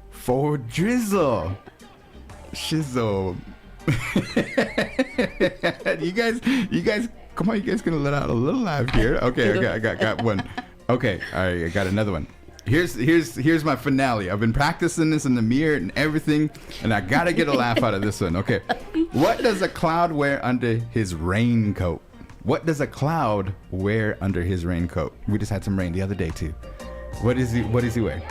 For drizzle. Shizzle. You guys, come on, you guys gonna let out a little laugh here. Okay, I got one. Okay, all right, I got another one. Here's my finale. I've been practicing this in the mirror and everything, and I gotta get a laugh out of this one. Okay, what does a cloud wear under his raincoat? What does a cloud wear under his raincoat? We just had some rain the other day too. What does he wear?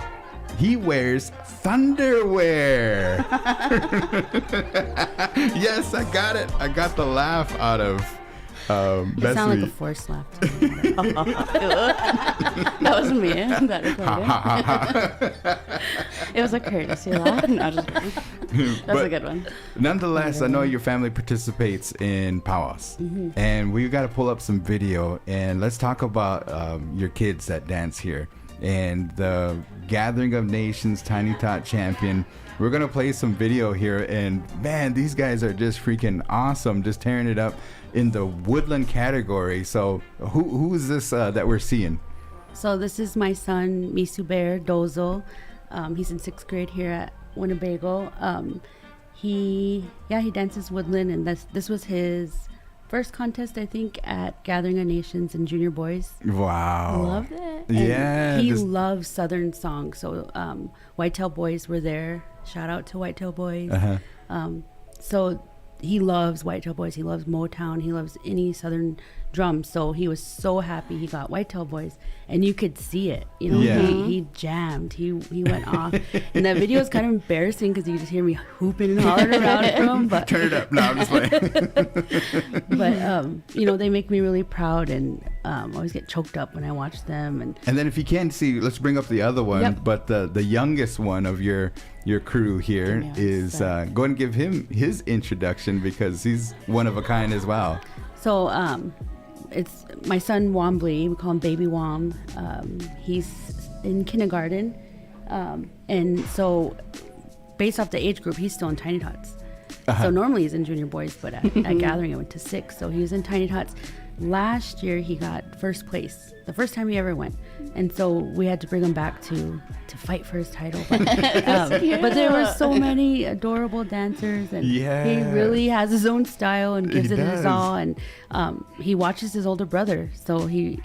He wears thunderwear. Yes, I got it. I got the laugh out of You sound like a forced laugh. That was me. That recorded. It was a courtesy laugh. No, just kidding. That's a good one. Nonetheless, I know your family participates in powwows, and we got to pull up some video and let's talk about your kids that dance here and the Gathering of Nations Tiny Tot Champion. We're gonna play some video here, and man, these guys are just freaking awesome, just tearing it up in the woodland category. So who is this that we're seeing? So this is my son Misuber Dozo. He's in 6th grade here at Winnebago. He dances woodland, and this was his first contest, I think, at Gathering of Nations and Junior Boys. Wow. Loved it. Yeah. He loves Southern songs. So Whitetail Boys were there. Shout out to Whitetail Boys. So he loves Whitetail Boys. He loves Motown. He loves any Southern drums. So he was so happy he got Whitetail Boys, and you could see it. You know, he jammed. He went off, and that video is kind of embarrassing because you just hear me hooping and hollering around him. But turn it up. No, I'm just playing. But they make me really proud, and always get choked up when I watch them. And then if you can see, let's bring up the other one. Yep. But the youngest one of your crew here is go and give him his introduction because he's one of a kind as well. So it's my son Wombly. We call him Baby Wom. He's in kindergarten, and so based off the age group, he's still in Tiny Tots. So normally he's in Junior Boys, but at Gathering I went to 6, so he was in Tiny Tots. last year he got first place, the first time he ever went, and so we had to bring him back to fight for his title. But, but there were so many adorable dancers, and he really has his own style and gives it his all. And he watches his older brother, so he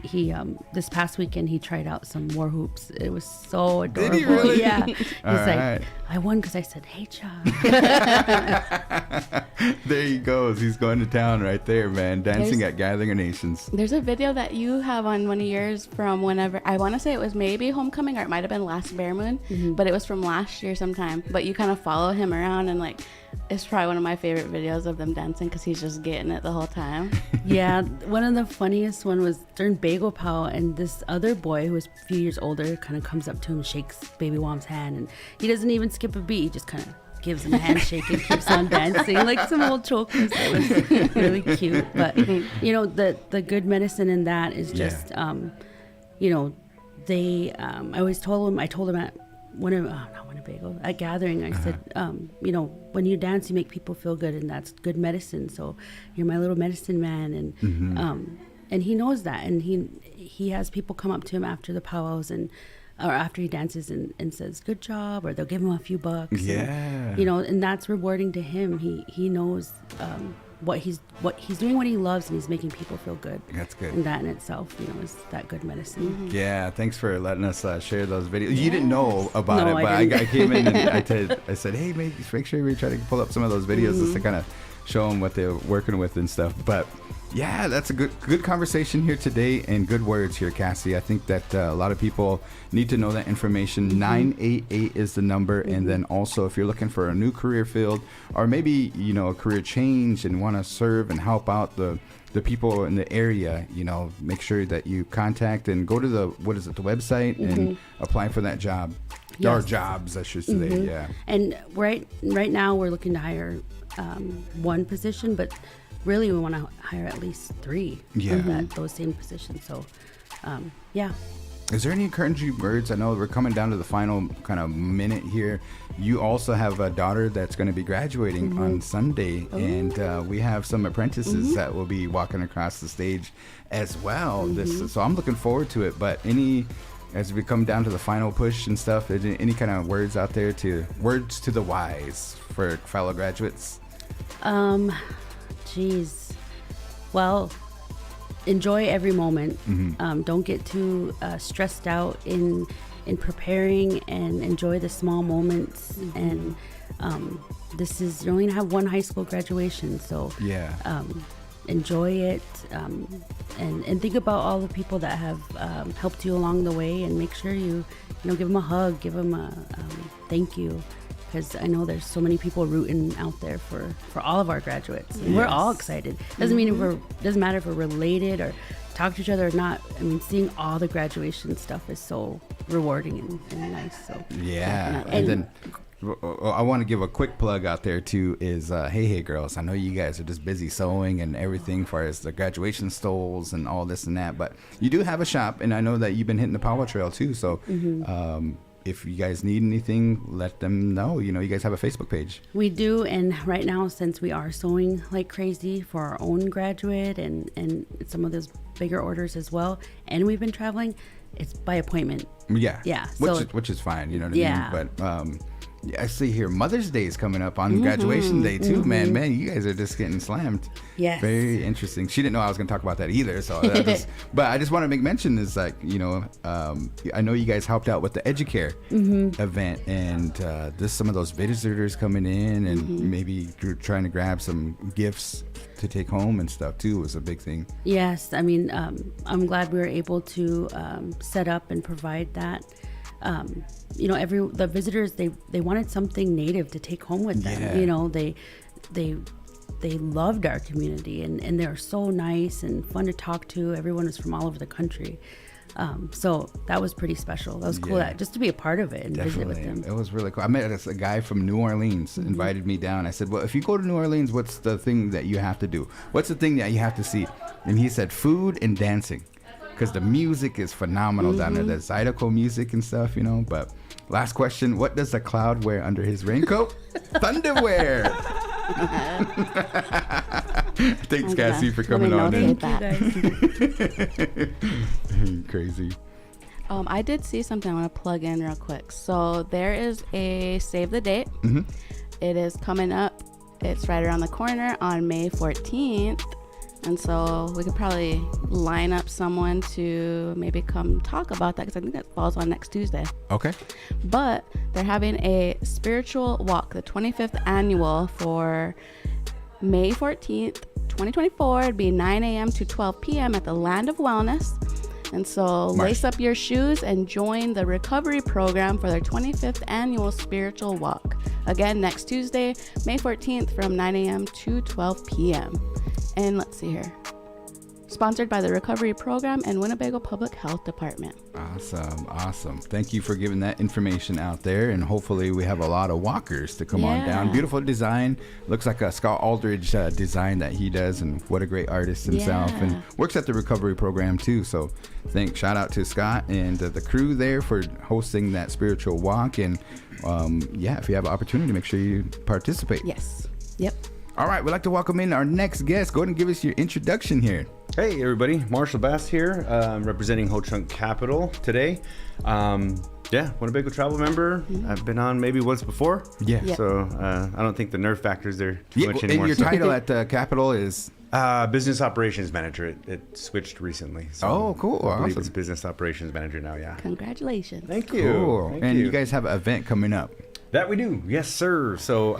this past weekend he tried out some war hoops. It was so adorable. Did he really? Yeah. He's like, right. I won because I said, "Hey, Chuck." There he goes. He's going to town right there, man. Dancing at Gathering of Nations. There's a video that you have on one of yours from whenever, I want to say it was maybe homecoming, or it might have been last Bear Moon, but it was from last year sometime. But you kind of follow him around, and like, it's probably one of my favorite videos of them dancing because he's just getting it the whole time. Yeah, one of the funniest one was during Bagel Pow, and this other boy who was a few years older kind of comes up to him, shakes Baby Wom's hand, and he doesn't even skip a beat. He just kind of gives him a handshake and keeps on dancing like some old chokers. It was really cute. But you know, the good medicine in that is just you know, they I always told him, I told him at Winnebago at Gathering, I said, you know, when you dance you make people feel good, and that's good medicine. So you're my little medicine man. And he knows that, and he has people come up to him after the powwows or after he dances and says good job, or they'll give him a few bucks. And, you know, and that's rewarding to him. He knows what he's doing, what he loves, and he's making people feel good. That's good. And that in itself, you know, is that good medicine. Yeah, thanks for letting us share those videos. You didn't know about No, it, but I I came in and I said, hey, make sure we try to pull up some of those videos just to kind of show them what they're working with and stuff. But yeah, that's a good conversation here today, and good words here, Cassie. I think that a lot of people need to know that information. 988 is the number. And then also, if you're looking for a new career field, or maybe, you know, a career change and want to serve and help out the people in the area, you know, make sure that you contact and go to the website and apply for that job. Or jobs, I should say. Yeah. And right now we're looking to hire one position, but really we want to hire at least 3 of those same positions. So yeah. Is there any encouraging words? I know we're coming down to the final kind of minute here. You also have a daughter that's going to be graduating on Sunday, and we have some apprentices that will be walking across the stage as well. So I'm looking forward to it. But as we come down to the final push and stuff, any kind of words out there words to the wise for fellow graduates? Geez. Well, enjoy every moment. Don't get too stressed out in preparing, and enjoy the small moments. And you're only gonna have one high school graduation, so enjoy it, and think about all the people that have helped you along the way, and make sure you give them a hug, give them a thank you. Because I know there's so many people rooting out there for all of our graduates. And we're all excited. Doesn't matter if we're related or talk to each other or not. I mean, seeing all the graduation stuff is so rewarding and nice. So and then I want to give a quick plug out there too. Is hey girls, I know you guys are just busy sewing and everything for as the graduation stoles and all this and that, but you do have a shop, and I know that you've been hitting the Power Trail too. So. If you guys need anything, let them know. You know, you guys have a Facebook page. We do, and right now, since we are sewing like crazy for our own graduate and some of those bigger orders as well, and we've been traveling, it's by appointment. Yeah. Which is fine, you know what I mean? But I see here Mother's Day is coming up on graduation day too. Man, you guys are just getting slammed. Yes. Very interesting. She didn't know I was going to talk about that either. So, but I just want to make mention is like, you know, I know you guys helped out with the Educare event, and there's some of those visitors coming in, and maybe you're trying to grab some gifts to take home and stuff too was a big thing. Yes, I mean, I'm glad we were able to set up and provide that. You know, the visitors, they wanted something native to take home with them. You know, they loved our community, and they're so nice and fun to talk to. Everyone was from all over the country. So that was pretty special. That was cool just to be a part of it and visit with them. It was really cool. I met a guy from New Orleans, invited me down. I said, well, if you go to New Orleans, what's the thing that you have to do? What's the thing that you have to see? And he said food and dancing. Because the music is phenomenal down there. The Zydeco music and stuff, you know. But last question, what does a cloud wear under his raincoat? Thunderwear. Thanks, I'm Cassie, gonna- for coming let on me in. notate that. Crazy. I did see something I want to plug in real quick. So there is a save the date. Mhm. It is coming up. It's right around the corner on May 14th. And so we could probably line up someone to maybe come talk about that, because I think that falls on next Tuesday. Okay. But they're having a spiritual walk, the 25th annual, for May 14th, 2024. It'd be 9 a.m. to 12 p.m. at the Land of Wellness. And so lace up your shoes and join the recovery program for their 25th annual spiritual walk. Again, next Tuesday, May 14th from 9 a.m. to 12 p.m. And let's see here. Sponsored by the Recovery Program and Winnebago Public Health Department. Awesome. Thank you for giving that information out there, and hopefully we have a lot of walkers to come on down. Beautiful design. Looks like a Scott Aldridge design that he does, and what a great artist himself, and works at the Recovery Program too. So shout out to Scott and the crew there for hosting that spiritual walk. And if you have an opportunity, make sure you participate. Yes. Yep. All right, we'd like to welcome in our next guest. Go ahead and give us your introduction here. Hey everybody, Marshall Bass here, representing Ho Chunk Capital today. Winnebago travel member. I've been on maybe once before. Yeah. Yep. So I don't think the nerve factor's there too much And anymore. your title at the Capital is? Business Operations Manager. It switched recently. So Oh, cool. I believe Awesome. it's Business Operations Manager now, yeah. Congratulations. Thank you. Cool. Thank And you. you guys have an event coming up. That we do, yes, sir. So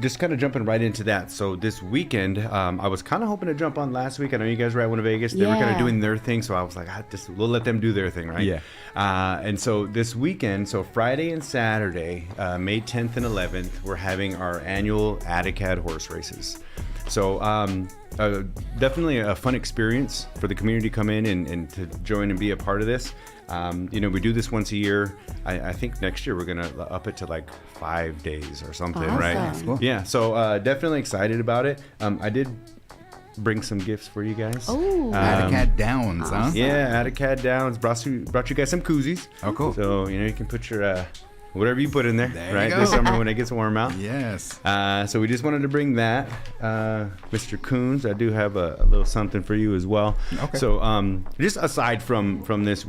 just kind of jumping right into that. So this weekend, I was kind of hoping to jump on last week. I know you guys were at Winnebago. They were kind of doing their thing, so I was like, we'll let them do their thing, right? Yeah. And so this weekend, so Friday and Saturday, May 10th and 11th, we're having our annual ADACAD horse races. So definitely a fun experience for the community to come in and to join and be a part of this. We do this once a year. I think next year we're going to up it to like 5 days or something, right? Awesome. Cool. Yeah, so definitely excited about it. I did bring some gifts for you guys. Oh. ADACAD Downs, huh? Yeah, ADACAD Downs brought you guys some koozies. Oh, cool. So, you can put your whatever you put in there, There you right? go. This summer when it gets warm out. Yes. So we just wanted to bring that. Mr. Coons, I do have a little something for you as well. Okay. So just aside from this,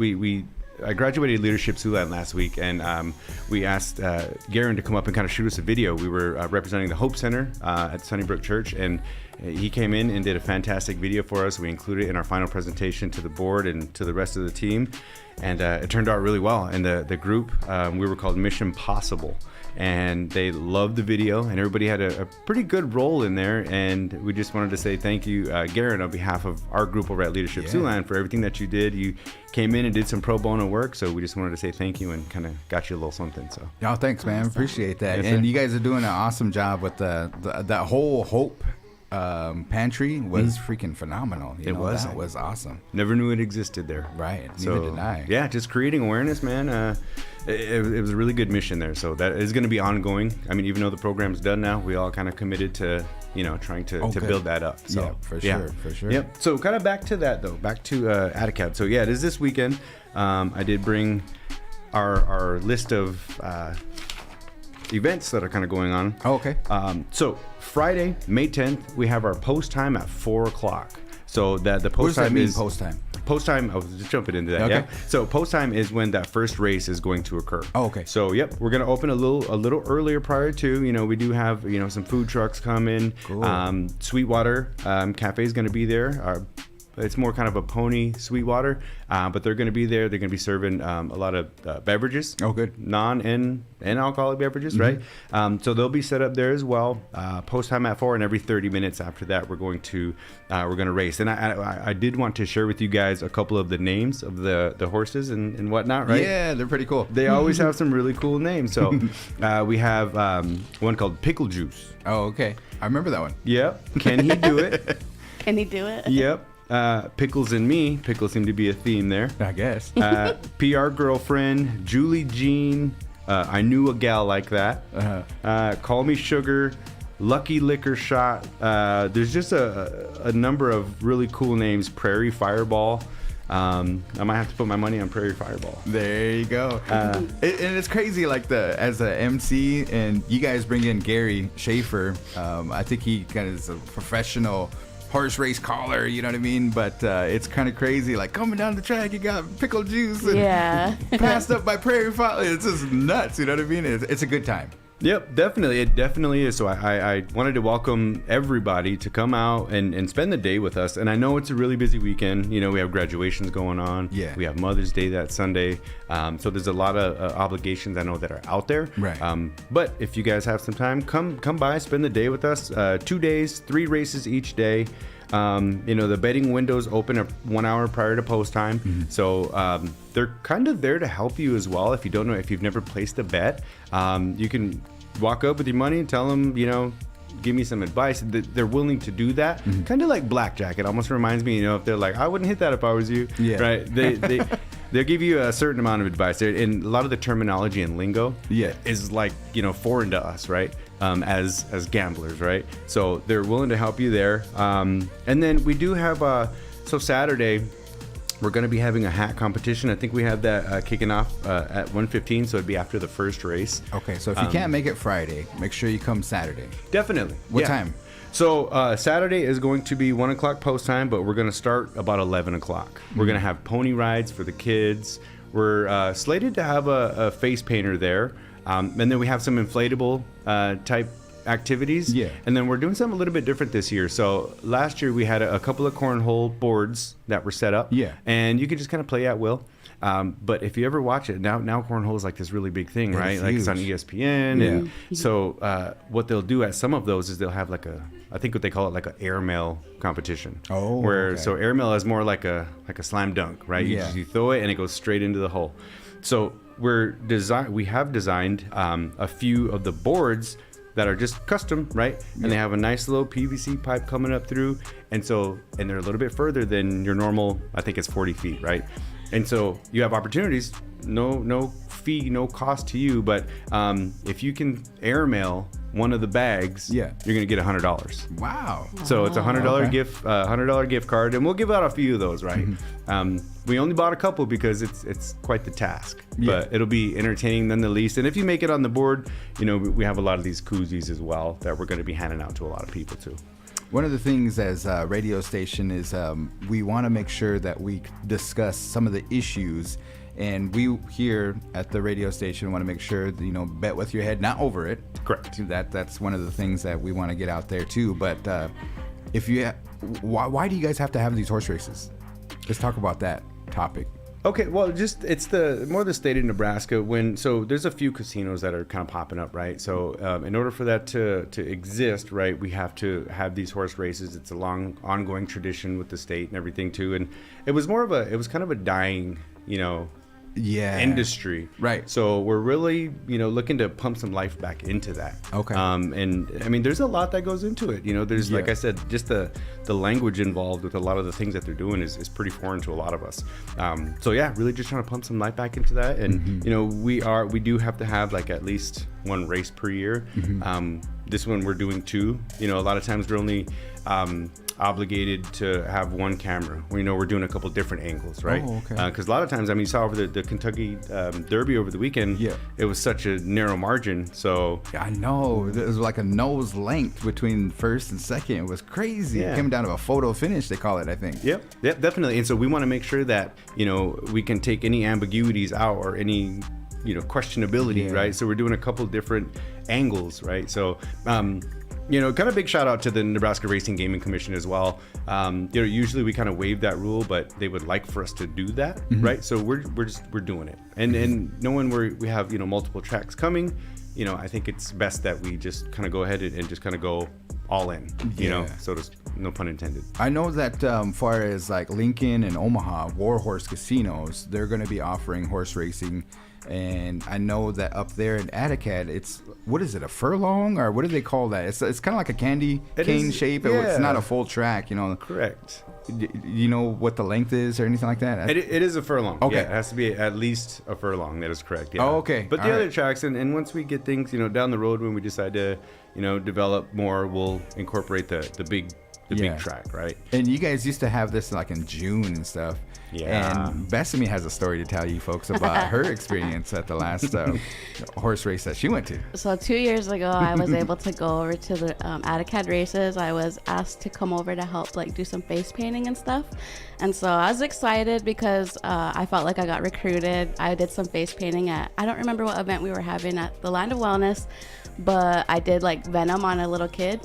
I graduated Leadership Siouxland last week, and we asked Garan to come up and kind of shoot us a video. We were representing the Hope Center at Sunnybrook Church, and he came in and did a fantastic video for us. We included it in our final presentation to the board and to the rest of the team, and it turned out really well. And the group, we were called Mission Possible, and they loved the video, and everybody had a pretty good role in there. And we just wanted to say thank you, Garan, on behalf of our group over at Leadership Siouxland, for everything that you did. You came in and did some pro bono work, so we just wanted to say thank you and kind of got you a little something. So Oh, thanks, man. Appreciate that. Yes, sir. And you guys are doing an awesome job with that whole Hope pantry was freaking phenomenal. It was. That was awesome. never knew it existed there. Right. So, Neither did I. Yeah, just creating awareness, man. It was a really good mission there. So that is going to be ongoing. I mean, even though the program's done now, we all kind of committed to, trying to good. build that up. So, Yeah, for sure, for sure. Yep. So kind of back to that, though. Back to ADACAD. So, yeah, it is this weekend. I did bring our list of events that are kind of going on. Oh, okay. So Friday, May 10th, we have our post time at 4 o'clock. So that the What post does that time mean, is post time? Post time. I was just jumping into that. Okay. Yeah. So post time is when that first race is going to occur. Oh, okay. So yep, we're gonna open a little earlier prior to. We do have some food trucks coming. Cool. Sweetwater Cafe is gonna be there. It's more kind of a pony Sweetwater, but they're going to be there. They're going to be serving a lot of beverages. Oh, good. Non and alcoholic beverages, right? So they'll be set up there as well. Post time at 4, and every 30 minutes after that, we're going to race. And I did want to share with you guys a couple of the names of the horses and whatnot, right? Yeah, they're pretty cool. They always have some really cool names. So we have one called Pickle Juice. Oh, okay. I remember that one. Yep. Can he do it? Can he do it? Yep. Pickles and me. Pickles seem to be a theme there. I guess. PR girlfriend, Julie Jean. I knew a gal like that. Call me Sugar, Lucky Liquor Shot. There's just a number of really cool names. Prairie Fireball. I might have to put my money on Prairie Fireball. There you go. And it's crazy, like as a MC, and you guys bring in Gary Schaefer. I think he kind of is a professional horse race caller, you know what I mean? But it's kind of crazy, like coming down the track, you got pickle juice and passed up by Prairie Fire. It's just nuts, you know what I mean? It's a good time. Yep, definitely. It definitely is. So I wanted to welcome everybody to come out and spend the day with us. And I know it's a really busy weekend. You know, we have graduations going on. Yeah. We have Mother's Day that Sunday. So there's a lot of obligations I know that are out there. Right. But if you guys have some time, come by, spend the day with us. 2 days, 3 races each day. You know, the betting windows open 1 hour prior to post time. Mm-hmm. So they're kind of there to help you as well. If you don't know, if you've never placed a bet, you can walk up with your money and tell them, you know, give me some advice. They're willing to do that. Mm-hmm. Kind of like blackjack. It almost reminds me, you know, if they're like, I wouldn't hit that if I was you. Yeah. Right. They'll give you a certain amount of advice. And a lot of the terminology and lingo is like, you know, foreign to us, right? As gamblers, right? So they're willing to help you there. And then we do have, so Saturday, we're going to be having a hat competition. I think we have that kicking off at 1:15, so it'd be after the first race. Okay, so if you can't make it Friday, make sure you come Saturday. Definitely. What time? So Saturday is going to be 1 o'clock post time, but we're going to start about 11 o'clock. We're going to have pony rides for the kids. We're slated to have a face painter there. And then we have some inflatable type activities. Yeah. And then we're doing something a little bit different this year. So last year we had a couple of cornhole boards that were set up. Yeah. And you can just kind of play at will. But if you ever watch it, now cornhole is like this really big thing, right? Like it's on ESPN. Yeah. And so what they'll do at some of those is they'll have like I think what they call it like an airmail competition. Oh, where so airmail is more like a slam dunk, right? Yeah. You throw it and it goes straight into the hole. So we have designed a few of the boards that are just custom, right? And they have a nice little PVC pipe coming up through, and they're a little bit further than your normal. I think it's 40 feet, right? And so you have opportunities, no fee, no cost to you, but if you can airmail one of the bags, you're gonna get $100. Wow! So it's a $100 Okay. $100 gift card, and we'll give out a few of those, right? We only bought a couple because it's quite the task, but it'll be entertaining none the least. And if you make it on the board, you know, we have a lot of these koozies as well that we're going to be handing out to a lot of people too. One of the things as a radio station is we want to make sure that we discuss some of the issues, and we here at the radio station want to make sure that, you know, bet with your head, not over it. Correct. That's one of the things that we want to get out there too. But if you, why do you guys have to have these horse races? Let's talk about that topic. Okay, well, just it's more the state of Nebraska. So there's a few casinos that are kind of popping up, right? So in order for that to exist, right, we have to have these horse races. It's a long ongoing tradition with the state and everything too. And it was kind of a dying, you know, industry, right? So we're really, you know, looking to pump some life back into that. Okay. And I mean, there's a lot that goes into it. You know, there's like I said, just the language involved with a lot of the things that they're doing is pretty foreign to a lot of us. So yeah, really just trying to pump some life back into that. And you know, we do have to have like at least one race per year. This one we're doing 2. You know, a lot of times we're only obligated to have one camera. You know, we're doing a couple different angles, right? Oh, okay. Because a lot of times, I mean, you saw over the Kentucky Derby over the weekend, it was such a narrow margin. So I know it was like a nose length between first and second. It was crazy. It came down to a photo finish, they call it, I think. Yep, definitely. And so we want to make sure that, you know, we can take any ambiguities out or any, you know, questionability, right? So we're doing a couple different angles, right? So you know, kind of big shout out to the Nebraska Racing Gaming Commission as well. You know, usually we kind of waive that rule, but they would like for us to do that, right? So we're doing it, and knowing we have, you know, multiple tracks coming, you know, I think it's best that we just kind of go ahead and just kind of go all in, you know, so to, no pun intended. I know that far as like Lincoln and Omaha Warhorse casinos, they're going to be offering horse racing. And I know that up there in Attica, it's, what is it, a furlong, or what do they call that? It's kind of like a candy cane shape. It's not a full track, you know. Correct. You know what the length is or anything like that? It is a furlong. Okay. Yeah, it has to be at least a furlong. That is correct. Yeah. Oh, okay. But the other tracks, and once we get things, you know, down the road when we decide to, you know, develop more, we'll incorporate the big the Yeah. big track, right? And you guys used to have this like in June and stuff. Yeah. And Bethany has a story to tell you folks about her experience at the last horse race that she went to. So 2 years ago, I was able to go over to the AutoCAD races. I was asked to come over to help like do some face painting and stuff. And so I was excited because I felt like I got recruited. I did some face painting at, I don't remember what event we were having at the Land of Wellness, but I did like Venom on a little kid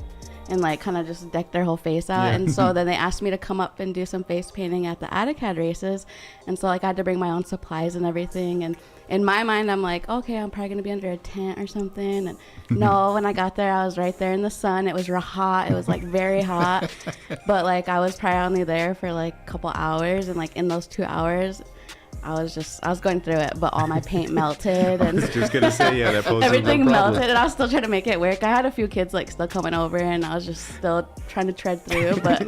and like kind of just deck their whole face out. Yeah. And so then they asked me to come up and do some face painting at the AutoCAD races. And so like I had to bring my own supplies and everything. And in my mind, I'm like, okay, I'm probably gonna be under a tent or something. And no, when I got there, I was right there in the sun. It was hot. It was like very hot. But like I was probably only there for like a couple hours. And like in those 2 hours, I was going through it, but all my paint melted and Just gonna say, yeah, that poses everything no problem. melted, and I was still trying to make it work. I had a few kids like still coming over, and I was just still trying to tread through. But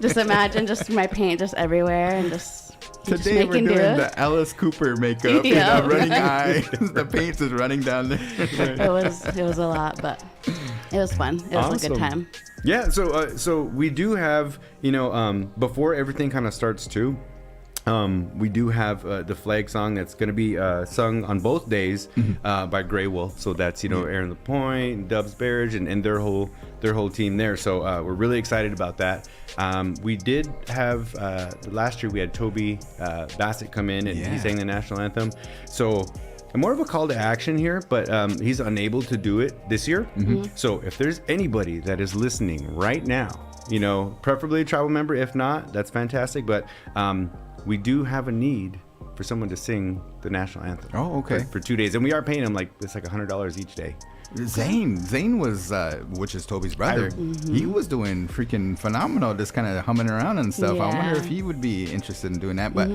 just imagine just my paint just everywhere and just Today we're making doing do. the Alice Cooper makeup, Yeah. running eye. The paint is running down there. It was a lot, but it was fun. It was a good Awesome. time. Yeah, so we do have, before everything kind of starts too, we do have the flag song that's going to be sung on both days by Grey Wolf. So that's, Aaron LaPointe, Dubs Barrage, and their whole team there. So we're really excited about that. We did have, last year we had Toby Bassett come in and he sang the national anthem. So more of a call to action here, but he's unable to do it this year. So if there's anybody that is listening right now, preferably a tribal member, if not, that's fantastic. But we do have a need for someone to sing the national anthem. Oh, okay. For 2 days. And we are paying them it's like $100 each day. Zane was, which is Toby's brother. He was doing freaking phenomenal, just kind of humming around and stuff. I wonder Yeah. if he would be interested in doing that. But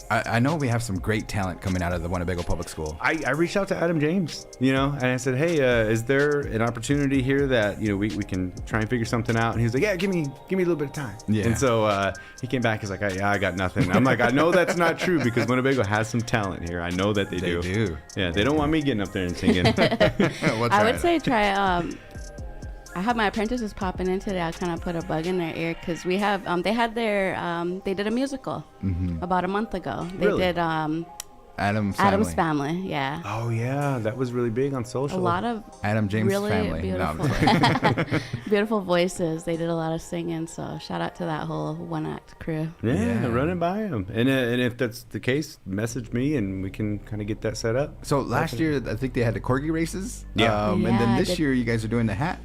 I know we have some great talent coming out of the Winnebago Public School. I reached out to Adam James, and I said, hey, is there an opportunity here that, we can try and figure something out? And he was like, yeah, give me a little bit of time. Yeah. And so he came back, he's like, I got nothing. I'm like, I know that's not true because Winnebago has some talent here. I know that they do. Yeah, they don't want me getting up there and singing. We'll I try would it. say try. I have my apprentices popping in today. I'll kind of put a bug in their ear because we have. They had their. They did a musical about a month ago. They Really? did Adam's Family. Yeah. Oh, yeah, that was really big on social. A lot of Adam James' really family. No, I'm beautiful, beautiful voices. They did a lot of singing. So shout out to that whole one act crew. Yeah, running by him. And if that's the case, message me and we can kind of get that set up. So last year, I think they had the corgi races. Yeah. And Yeah, then I this did. year, you guys are doing the hat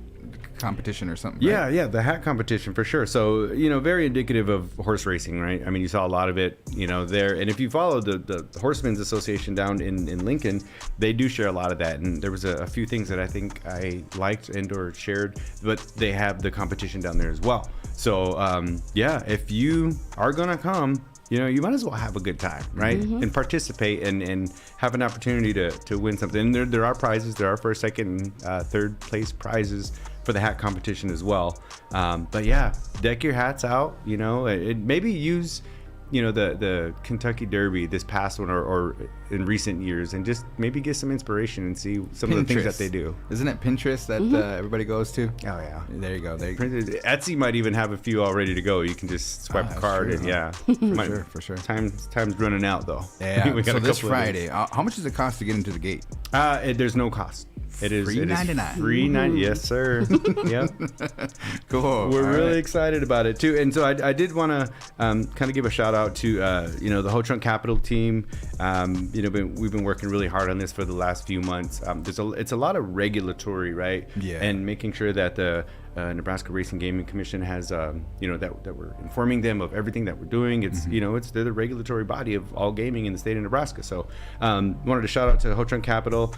competition or something. Yeah, right? yeah, the hat competition for sure. So, very indicative of horse racing, right? I mean, you saw a lot of it, there. And if you follow the Horsemen's Association down in Lincoln, they do share a lot of that. And there was a few things that I think I liked and or shared, but they have the competition down there as well. So, if you are going to come, you might as well have a good time, right? And participate and have an opportunity to win something. And there are prizes. There are first, second, and third place prizes for the hat competition as well. But yeah, deck your hats out, maybe use, the Kentucky Derby, this past one or in recent years, and just maybe get some inspiration and see some of the things that they do. Isn't it Pinterest that everybody goes to? Oh yeah. There you go. Etsy might even have a few all ready to go. You can just swipe a that's card true, and huh? For sure. Time's running out though. Yeah. We got So a this couple of Friday, how much does it cost to get into the gate? There's no cost. It is $3.99. Free Yes, sir. Yep. Cool. We're All really right. excited about it too, and so I did want to kind of give a shout out to the Ho Chunk Capital team. We've been working really hard on this for the last few months. It's a lot of regulatory, right? Yeah. And making sure that the Nebraska Racing Gaming Commission has that we're informing them of everything that we're doing. It's they're the regulatory body of all gaming in the state of Nebraska. So wanted to shout out to Ho Chunk Capital.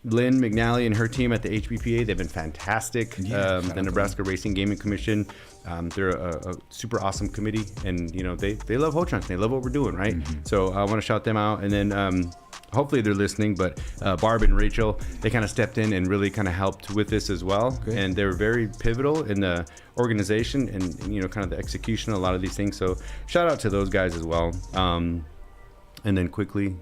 Lynn McNally and her team at the HBPA, they've been fantastic. Yeah, shout out The to Nebraska Racing Gaming Commission, they're a super awesome committee, and they love Ho Chunk. They love what we're doing, right? So I want to shout them out, and then hopefully they're listening. But Barb and Rachel, they kind of stepped in and really kind of helped with this as well, Good. and they were very pivotal in the organization and kind of the execution of a lot of these things. So shout out to those guys as well. And then quickly,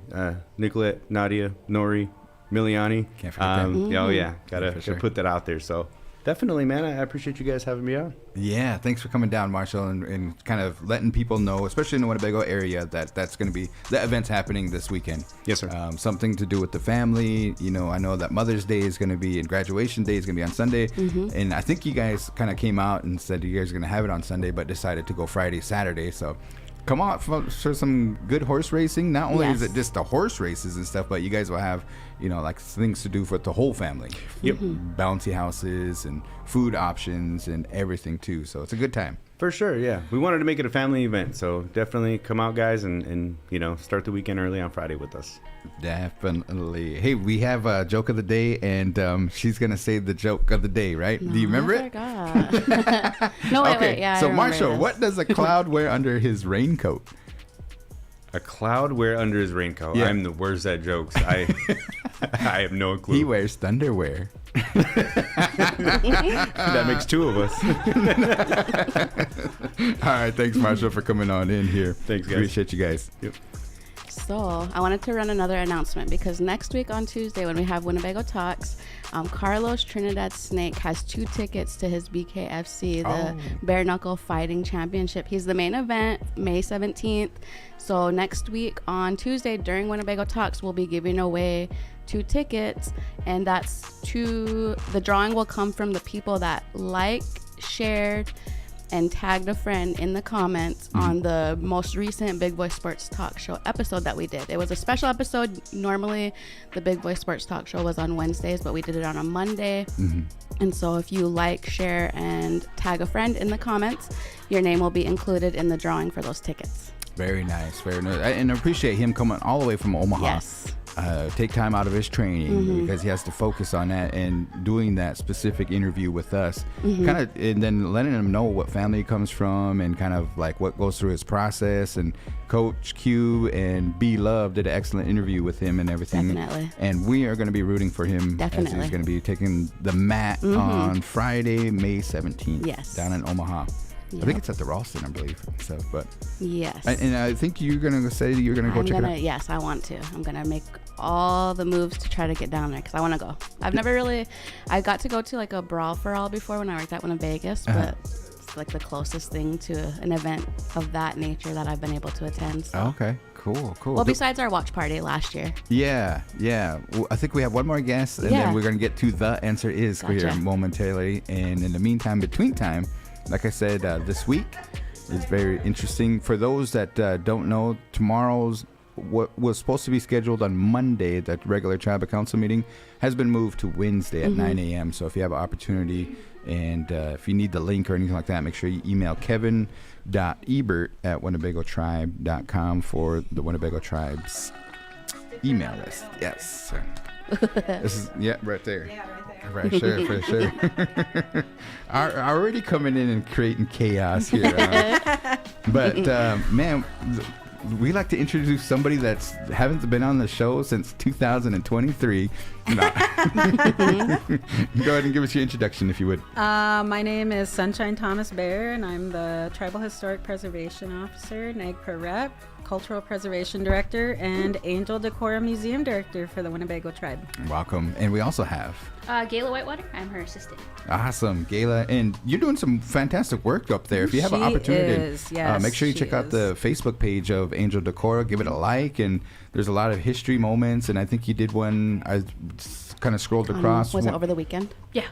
Nicolette, Nadia, Nori, Miliani. Can't forget them. Oh yeah, gotta sure. put that out there. So Definitely, man. I appreciate you guys having me on. Yeah, thanks for coming down, Marshall, and kind of letting people know, especially in the Winnebago area, that's going to be the event's happening this weekend. Yes, sir. Something to do with the family. You know, I know that Mother's Day is going to be and graduation day is going to be on Sunday, and I think you guys kind of came out and said you guys are going to have it on Sunday, but decided to go Friday, Saturday. So come on for some good horse racing. Not only is it just the horse races and stuff, but you guys will have, you know, like things to do for the whole family. Yep. Bouncy houses and food options and everything too. So it's a good time. For sure, yeah. We wanted to make it a family event, so definitely come out, guys, and you know, start the weekend early on Friday with us. Definitely. Hey, we have a joke of the day, and she's gonna say the joke of the day, right? No, Do you remember I it? forgot. No, wait, yeah. So I remember Marshall, this. what does a cloud wear under his raincoat? A cloud wear under his raincoat. Yeah. I'm the worst at jokes. I have no clue. He wears thunderwear. That makes two of us. All right, thanks, Marshall, for coming on in here. Thanks, guys. Appreciate you guys. Yep. So I wanted to run another announcement because next week on Tuesday when we have Winnebago Talks, Carlos Trinidad Snake has 2 tickets to his BKFC, the Bare Knuckle Fighting Championship. He's the main event, May 17th. So next week on Tuesday during Winnebago Talks, we'll be giving away 2 tickets, and the drawing will come from the people that shared, and tagged a friend in the comments on the most recent Big Boy Sports Talk Show episode that we did. It was a special episode. Normally, the Big Boy Sports Talk Show was on Wednesdays, but we did it on a Monday. And so if you share, and tag a friend in the comments, your name will be included in the drawing for those tickets. Very nice, very nice. And I appreciate him coming all the way from Omaha. Yes. Take time out of his training because he has to focus on that and doing that specific interview with us, kind of, and then letting him know what family he comes from and kind of like what goes through his process. And Coach Q and B Love did an excellent interview with him and everything. Definitely. And we are going to be rooting for him as he's going to be taking the mat on Friday, May 17th. Yes. Down in Omaha. Yep. I think it's at the Ralston, I believe. So, but yes. and I think you're gonna say you're gonna go check it out. Yes, I want to. I'm gonna make all the moves to try to get down there because I want to go. I've never really. I got to go to a brawl for all before when I worked at Winnebago, but it's the closest thing to an event of that nature that I've been able to attend. So. Okay, cool. Well, besides our watch party last year. Yeah. Well, I think we have one more guest, and then we're gonna get to the answer is here momentarily. And in the meantime, between time. Like I said, this week is very interesting. For those that don't know, tomorrow's what was supposed to be scheduled on Monday, that regular tribal council meeting, has been moved to Wednesday at 9 a.m. So if you have an opportunity and if you need the link or anything like that, make sure you email kevin.ebert@winnebagotribe.com for the Winnebago Tribe's email list. Yes. This is, right there. Yeah, right there. For sure. Already coming in and creating chaos here. But, man, we like to introduce somebody that's haven't been on the show since 2023. No. Go ahead and give us your introduction, if you would. My name is Sunshine Thomas Bear, and I'm the Tribal Historic Preservation Officer, NAGPRA Rep, Cultural Preservation Director, and Angel Decora Museum Director for the Winnebago Tribe. Welcome. And we also have Gayla Whitewater. I'm her assistant. Awesome, Gayla. And you're doing some fantastic work up there. If you have an opportunity, make sure you check out the Facebook page of Angel Decora. Give it a like. And there's a lot of history moments. And I think you did one, I kind of scrolled across. Was it over the weekend? Yeah.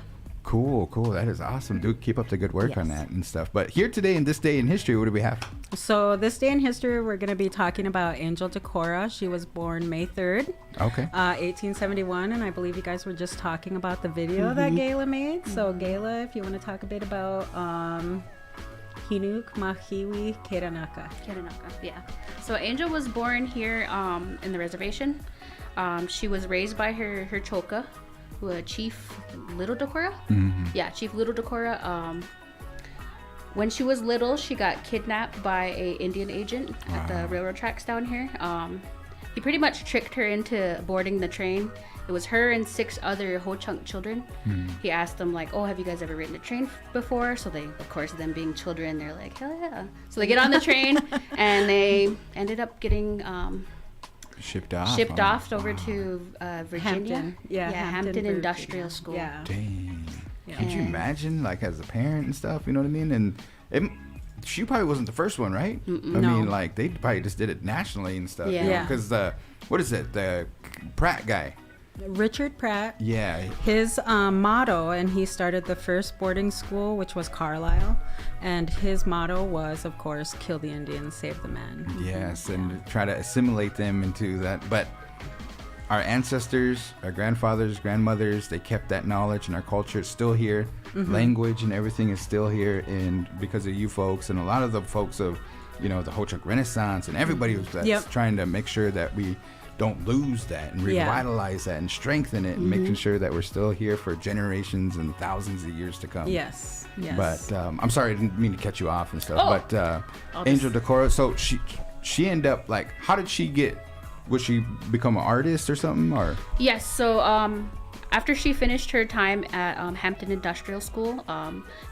Cool. That is awesome. Dude, keep up the good work on that and stuff. But here today in this day in history, what do we have? So this day in history, we're going to be talking about Angel Decora. She was born May 3rd, 1871. And I believe you guys were just talking about the video that Gayla made. So Gayla, if you want to talk a bit about Hinuk Mahiwi Keranaka. Yeah. So Angel was born here in the reservation. She was raised by her choka, Chief Little Decora. Yeah, Chief Little Decora. When she was little, she got kidnapped by a Indian agent at the railroad tracks down here. He pretty much tricked her into boarding the train. It was her and 6 other Ho-Chunk children. He asked them have you guys ever ridden a train before? So they, of course, them being children, they're like, hell yeah. So they get on the train and they ended up getting shipped off over to Virginia. Hampton. Hampton Industrial School. Yeah. Dang. Could you imagine, like, as a parent and stuff, you know what I mean? And she probably wasn't the first one, right? I mean, like, they probably just did it nationally and stuff. Yeah. Because what is it? The Pratt guy. Richard Pratt. Yeah. His motto, and he started the first boarding school, which was Carlisle, and his motto was, of course, kill the Indians, save the men. Yes, and try to assimilate them into that. But our ancestors, our grandfathers, grandmothers, they kept that knowledge, and our culture is still here. Language and everything is still here, and because of you folks and a lot of the folks of, you know, the Ho Chunk Renaissance and everybody that's trying to make sure that we don't lose that and revitalize that and strengthen it and making sure that we're still here for generations and thousands of years to come. Yes. But I'm sorry, I didn't mean to cut you off and stuff. But Angel Decora, so she ended up, like, how did she get? Would she become an artist or something? Or Yes. So after she finished her time at Hampton Industrial School,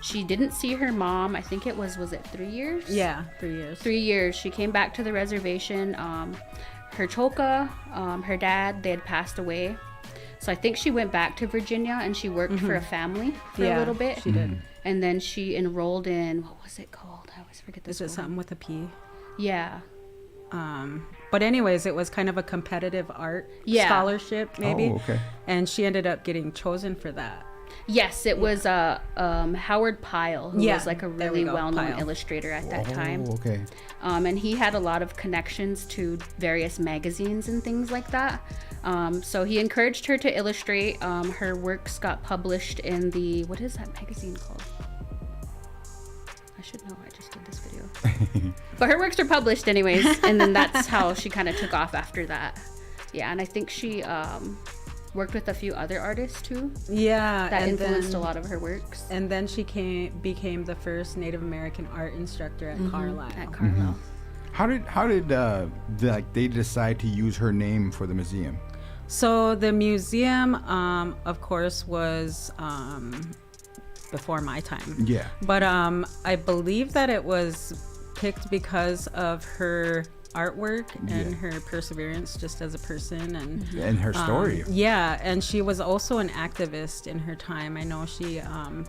she didn't see her mom. I think it was it 3 years? Yeah, 3 years. 3 years. She came back to the reservation. Her choka, her dad, they had passed away. So I think she went back to Virginia and she worked for a family for a little bit. She did. And then she enrolled in, what was it called? I always forget this. Is it something with a P? Yeah. But anyways, it was kind of a competitive art scholarship, maybe. Oh, okay. And she ended up getting chosen for that. Yes, it was Howard Pyle, who was like a really well-known Pyle. illustrator at that time. Oh, okay. And he had a lot of connections to various magazines and things like that. So he encouraged her to illustrate. Her works got published in the, what is that magazine called? I should know, I just did this video. But her works are published anyways, and then that's how she kind of took off after that. Yeah, and I think she worked with a few other artists too. Yeah, that and influenced then, a lot of her works. And then she became the first Native American art instructor at Carlisle. At Carlisle. How did like they decide to use her name for the museum? So the museum, of course, was before my time. Yeah. But I believe that it was picked because of her artwork and her perseverance just as a person and her story. And she was also an activist in her time. I know she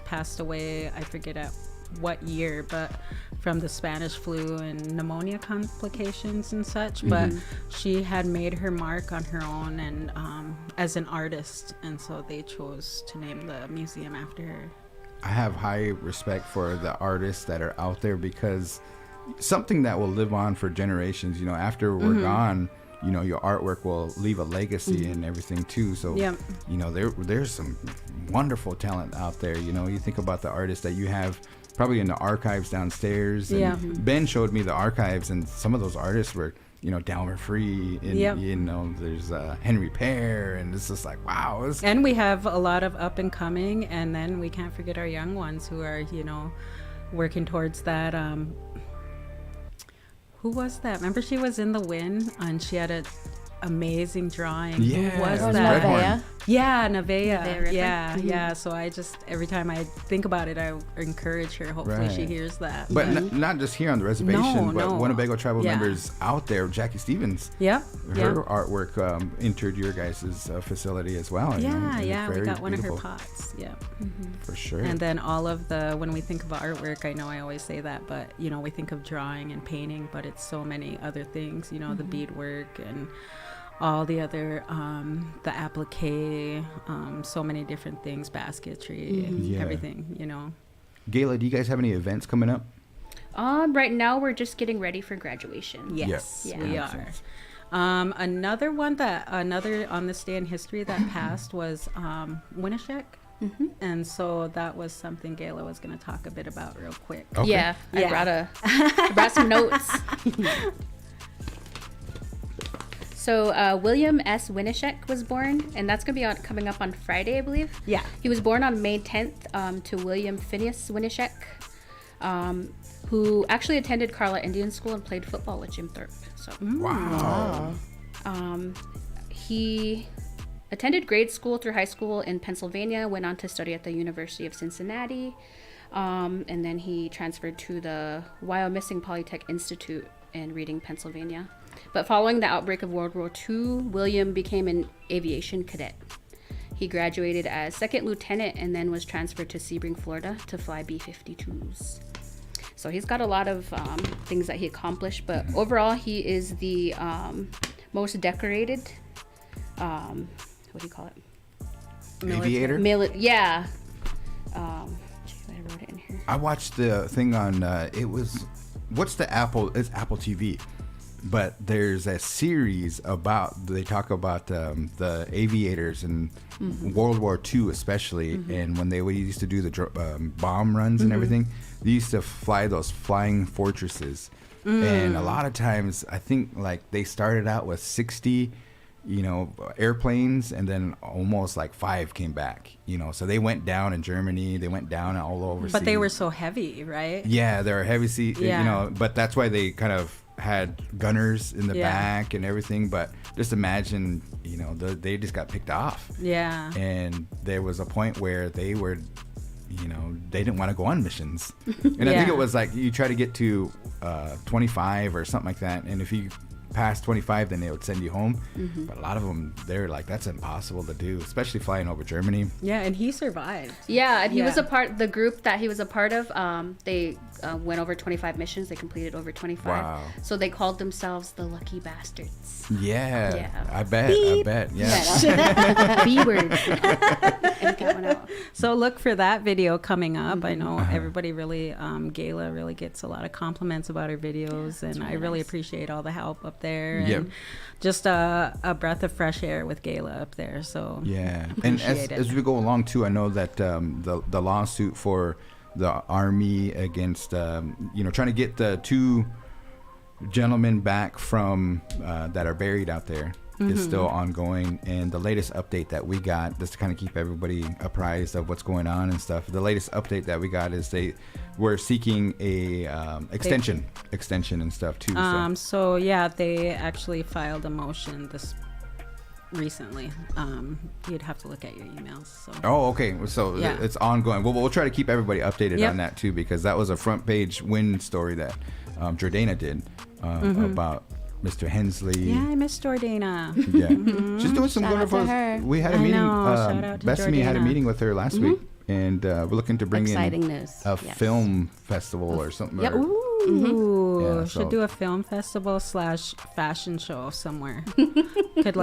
passed away, I forget at what year, but from the Spanish flu and pneumonia complications and such. But she had made her mark on her own and as an artist, and so they chose to name the museum after her. I have high respect for the artists that are out there, because something that will live on for generations, you know, after we're gone, you know, your artwork will leave a legacy and everything too. So, you know, there's some wonderful talent out there. You know, you think about the artists that you have probably in the archives downstairs. And Ben showed me the archives, and some of those artists were, you know, Delmer Free, and you know, there's Henry Pear, and it's just like, wow. And we have a lot of up and coming, and then we can't forget our young ones who are, you know, working towards that. Who was that? Remember, she was in the W.I.N, and she had an amazing drawing. Yeah, Who was that? Nevaeh. Yeah, Nevaeh. Nevaeh Yeah, yeah. So I just, every time I think about it, I encourage her. Hopefully she hears that. But not just here on the reservation, but No. Winnebago tribal members out there. Jackie Stevens. Yep. Her artwork entered your guys' facility as well. you know, and it's We very got one of her beautiful. pots. Yeah. For sure. And then all of the, when we think of artwork, I know I always say that, but you know, we think of drawing and painting, but it's so many other things, you know, the beadwork and all the other, the applique, so many different things, basketry, and everything, you know. Gayla, do you guys have any events coming up? Right now we're just getting ready for graduation. Yes, Yeah. we are. Another one another on this day in history that passed was Winneshek. And so that was something Gayla was going to talk a bit about real quick. Okay. Yeah, I brought some notes. So William S. Winneshek was born, and that's going to be coming up on Friday, I believe. Yeah. He was born on May 10th to William Phineas Winneshek, who actually attended Carlisle Indian School and played football with Jim Thorpe. So Wow. he attended grade school through high school in Pennsylvania, went on to study at the University of Cincinnati, and then he transferred to the Wyomissing Polytech Institute in Reading, Pennsylvania. But following the outbreak of World War II, William became an aviation cadet. He graduated as second lieutenant and then was transferred to Sebring, Florida to fly B-52s. So he's got a lot of things that he accomplished, but overall he is the most decorated, what do you call it? Aviator? Yeah. I wrote it in here. I watched the thing on, what's the Apple, it's Apple TV. But there's a series they talk about the aviators in World War II especially, and when they used to do the bomb runs and everything, they used to fly those flying fortresses. And a lot of times, I think like they started out with 60, airplanes, and then almost like 5 came back, so they went down in Germany, they went down all over. But they were so heavy, right? Yeah, they're heavy sea, but that's why they kind of had gunners in the back and everything. But just imagine, they just got picked off. Yeah. And there was a point where they were, they didn't want to go on missions. And I think it was like you try to get to 25 or something like that. And if you past 25, then they would send you home. But a lot of them, they're like, that's impossible to do, especially flying over Germany. Yeah, and he survived. Yeah, and he was the group that he was a part of, they went over 25 missions. They completed over 25. Wow. So they called themselves the Lucky Bastards. Yeah. I bet. Yeah. B word. So look for that video coming up. I know everybody really, Gayla really gets a lot of compliments about her videos, and I really appreciate all the help up there. And just a breath of fresh air with Gayla up there. So and as we go along too, I know that the lawsuit for the Army against trying to get the 2 gentlemen back from that are buried out there is still ongoing. And the latest update that we got, just to kind of keep everybody apprised of what's going on and stuff, the latest update that we got is they were seeking a extension and stuff too. So they actually filed a motion this recently. You'd have to look at your emails. So. Oh, okay. So it's ongoing. Well, we'll try to keep everybody updated on that too, because that was a front page WIN story that Jordana did about Mr. Hensley. Yeah, I miss Jordana. Yeah, she's doing some wonderful. We had a meeting. Bethany had a meeting with her last week, and we're looking to bring in a film festival or something. Yeah. Ooh, should do a film festival / fashion show somewhere. Could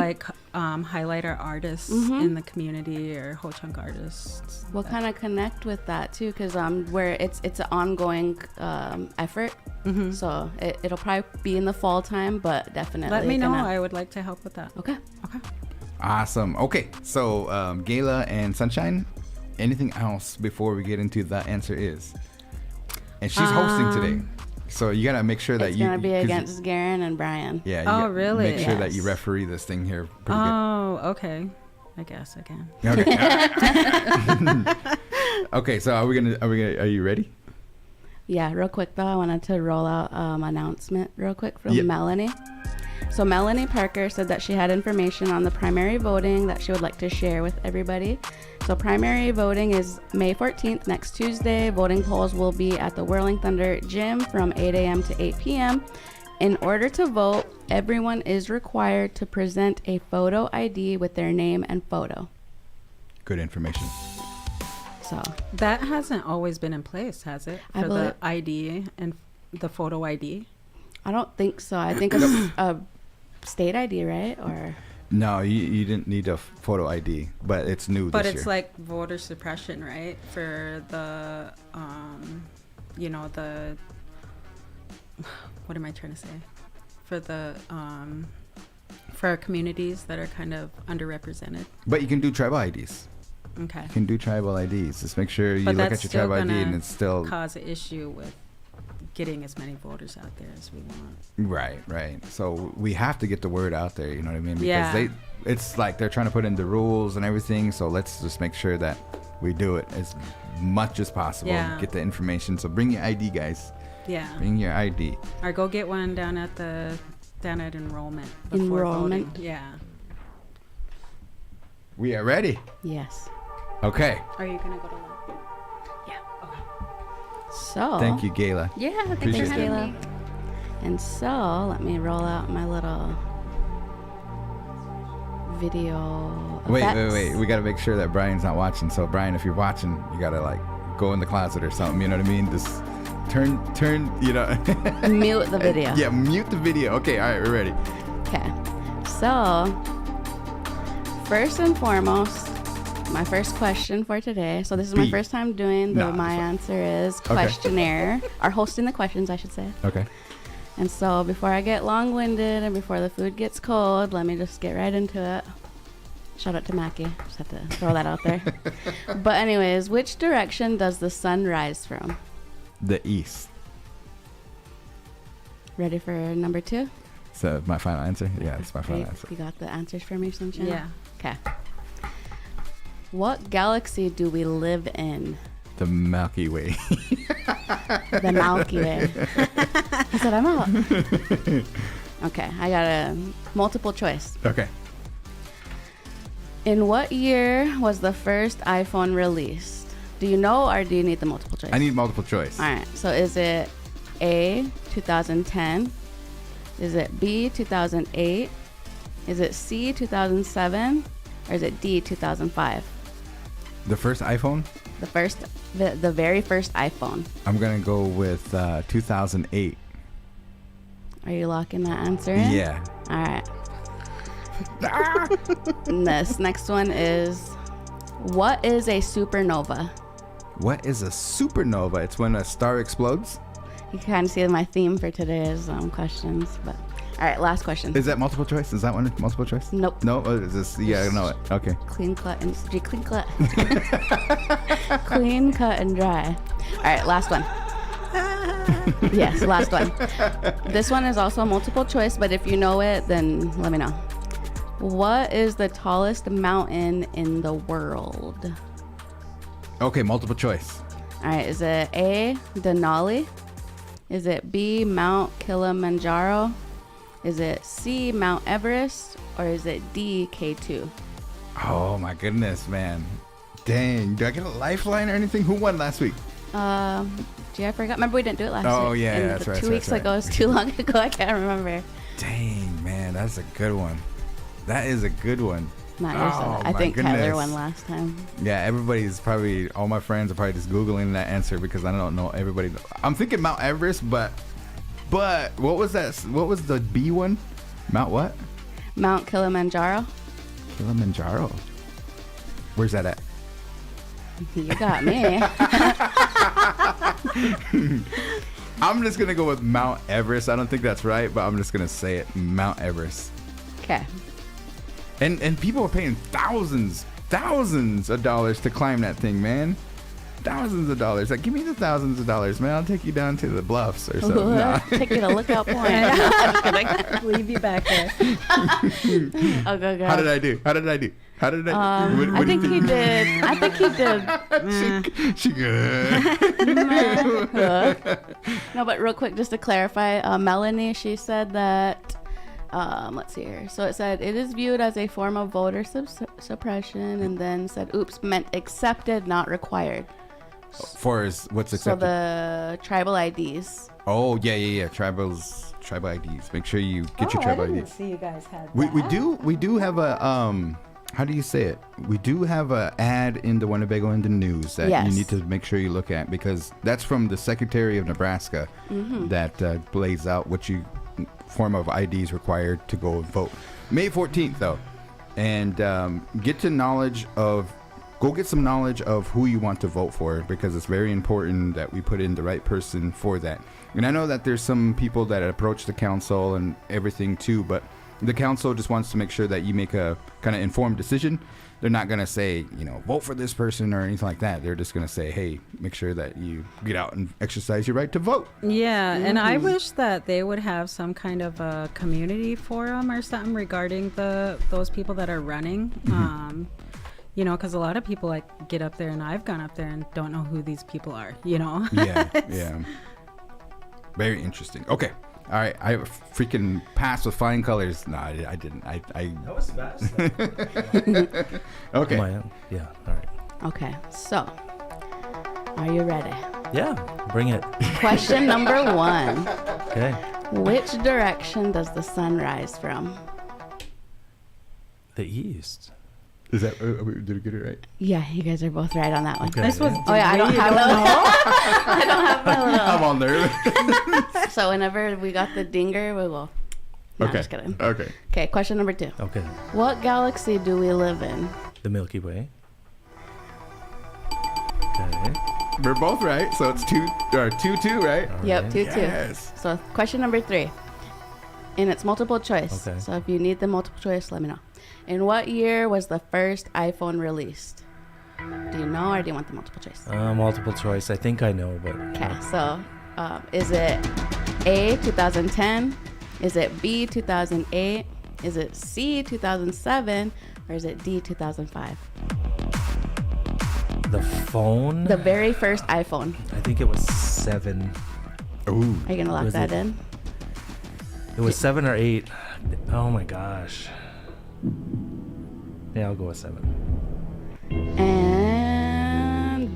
highlight our artists in the community or Ho Chunk artists. We'll kind of connect with that too, because where it's an ongoing effort. So it'll probably be in the fall time, but definitely let me know. I would like to help with that. Okay. Awesome. Okay, so Gayla and Sunshine, anything else before we get into the answer is? And she's hosting today, so you gotta make sure that it's gonna be against Garan and Brian. Yeah. Really? Make sure that you referee this thing here. Pretty good. Okay. I guess I can. Okay. Okay. So are you ready? Yeah. Real quick though, I wanted to roll out announcement real quick from Melanie. So Melanie Parker said that she had information on the primary voting that she would like to share with everybody. So primary voting is May 14th, next Tuesday. Voting polls will be at the Whirling Thunder Gym from 8 a.m. to 8 p.m. In order to vote, everyone is required to present a photo ID with their name and photo. Good information. So that hasn't always been in place, has it? For the ID and the photo ID? I don't think so. I think it's a state ID, right? Or no, you didn't need a photo ID, but it's new but this year. But it's like voter suppression, right? For the, the, what am I trying to say? For the, for our communities that are kind of underrepresented. But you can do tribal IDs. Okay. You can do tribal IDs. Just make sure you look at your tribal ID and it's still cause an issue with getting as many voters out there as we want. Right. So we have to get the word out there, you know what I mean? Because it's like they're trying to put in the rules and everything. So let's just make sure that we do it as much as possible. Yeah. Get the information. So bring your ID, guys. Yeah. Bring your ID. Or go get one down at enrollment. Voting. Yeah. We are ready. Yes. Okay. Are you gonna go to lunch? Yeah. Okay. So. Thank you, Gayla. Yeah, thanks for having me. And so, let me roll out my little video Wait. effects. We got to make sure that Brian's not watching. So, Brian, if you're watching, you got to like go in the closet or something. You know what I mean? Just turn, you know. Mute the video. Yeah, mute the video. Okay, all right, we're ready. Okay. So, first and foremost, my first question for today. So, this is my B. first time doing the No, My that's Answer Is questionnaire, or hosting the questions, I should say. Okay. And so, before I get long-winded and before the food gets cold, let me just get right into it. Shout out to Mackie. Just have to throw that out there. But anyways, which direction does the sun rise from? The east. Ready for number 2? So, my final answer? Yeah, it's my final Right? answer. You got the answers for me, Sunshine? Yeah. Okay. What galaxy do we live in? The Milky Way. The Milky Way. I said I'm out. Okay, I got a multiple choice. Okay. In what year was the first iPhone released? Do you know, or do you need the multiple choice? I need multiple choice. All right. So is it A, 2010? Is it B, 2008? Is it C, 2007? Or is it D, 2005? The first iPhone? The very first iPhone. I'm going to go with 2008. Are you locking that answer in? Yeah. All right. This next one is, what is a supernova? What is a supernova? It's when a star explodes? You can kind of see my theme for today's questions. But all right, last question. Is that multiple choice? Is that one multiple choice? Nope. No? Oh, is this? Yeah, I know it. Okay. Clean cut and clean cut. Clean cut and dry. All right, last one. Yes, last one. This one is also multiple choice, but if you know it, then let me know. What is the tallest mountain in the world? Okay, multiple choice. All right, is it A, Denali? Is it B, Mount Kilimanjaro? Is it C, Mount Everest? Or is it D, K2? Oh my goodness, man. Dang. Do I get a lifeline or anything? Who won last week? Gee, I forgot. Remember we didn't do it last week? Oh, yeah, And that's right, 2 that's weeks right. ago. It was too long ago. I can't remember. Dang, man. That's a good one. That is a good one. Not yours. Oh, I my think Tyler goodness. won last time. Yeah, everybody's probably, all my friends are probably just Googling that answer because I don't know everybody. I'm thinking Mount Everest, but what was that? What was the B one? Mount what? Mount Kilimanjaro. Kilimanjaro. Where's that at? You got me. I'm just going to go with Mount Everest. I don't think that's right, but I'm just going to say it. Mount Everest. Okay. And people are paying thousands of dollars to climb that thing, man. Thousands of dollars. Like, give me the thousands of dollars, man. I'll take you down to the bluffs or something. Nah. Take you to Lookout Point. Leave you back there. Oh, go. How did I do? What I think do you he did. I think he did. She good. No, but real quick, just to clarify, Melanie, she said that, let's see here. So it said, it is viewed as a form of voter suppression, and then said, oops, meant accepted, not required. For what's accepted? So the tribal IDs. Oh, yeah. Tribal IDs. Make sure you get your tribal I didn't IDs. see you guys had We that. do have a how do you say it? We do have a ad in the Winnebago in the news that Yes. you need to make sure you look at, because that's from the Secretary of Nebraska that lays out what you form of IDs required to go and vote. May 14th though, and go get some knowledge of who you want to vote for, because it's very important that we put in the right person for that. And I know that there's some people that approach the council and everything too, but the council just wants to make sure that you make a kind of informed decision. They're not going to say, vote for this person or anything like that. They're just going to say, hey, make sure that you get out and exercise your right to vote. Yeah, and I wish that they would have some kind of a community forum or something regarding those people that are running. Because a lot of people get up there, and I've gone up there and don't know who these people are. Yeah. Very interesting. Okay. All right. I freaking passed with flying colors. No, I didn't. That was fast. Okay. Yeah. All right. Okay, so are you ready? Yeah. Bring it. Question number 1. Okay. Which direction does the sun rise from? The East. Is that did we get it right? Yeah, you guys are both right on that one. Okay. This was. Oh yeah, I don't have I don't have my little. I'm all nervous. So whenever we got the dinger, we will. No, I'm Okay. just kidding. Okay. Okay, question number 2. Okay. What galaxy do we live in? The Milky Way. Okay. We're both right, so it's 2-2, right? All Yep, right. 2-2. Yes. So question number 3. And it's multiple choice. Okay. So if you need the multiple choice, let me know. In what year was the first iPhone released? Do you know, or do you want the multiple choice? Multiple choice. I think I know, but Okay, so is it A, 2010? Is it B, 2008? Is it C, 2007? Or is it D, 2005? the phone. The very first iPhone. I think it was 7. Ooh. Are you going to lock Was that it- in? It was 7 or 8. Oh my gosh. Yeah, I'll go with 7. And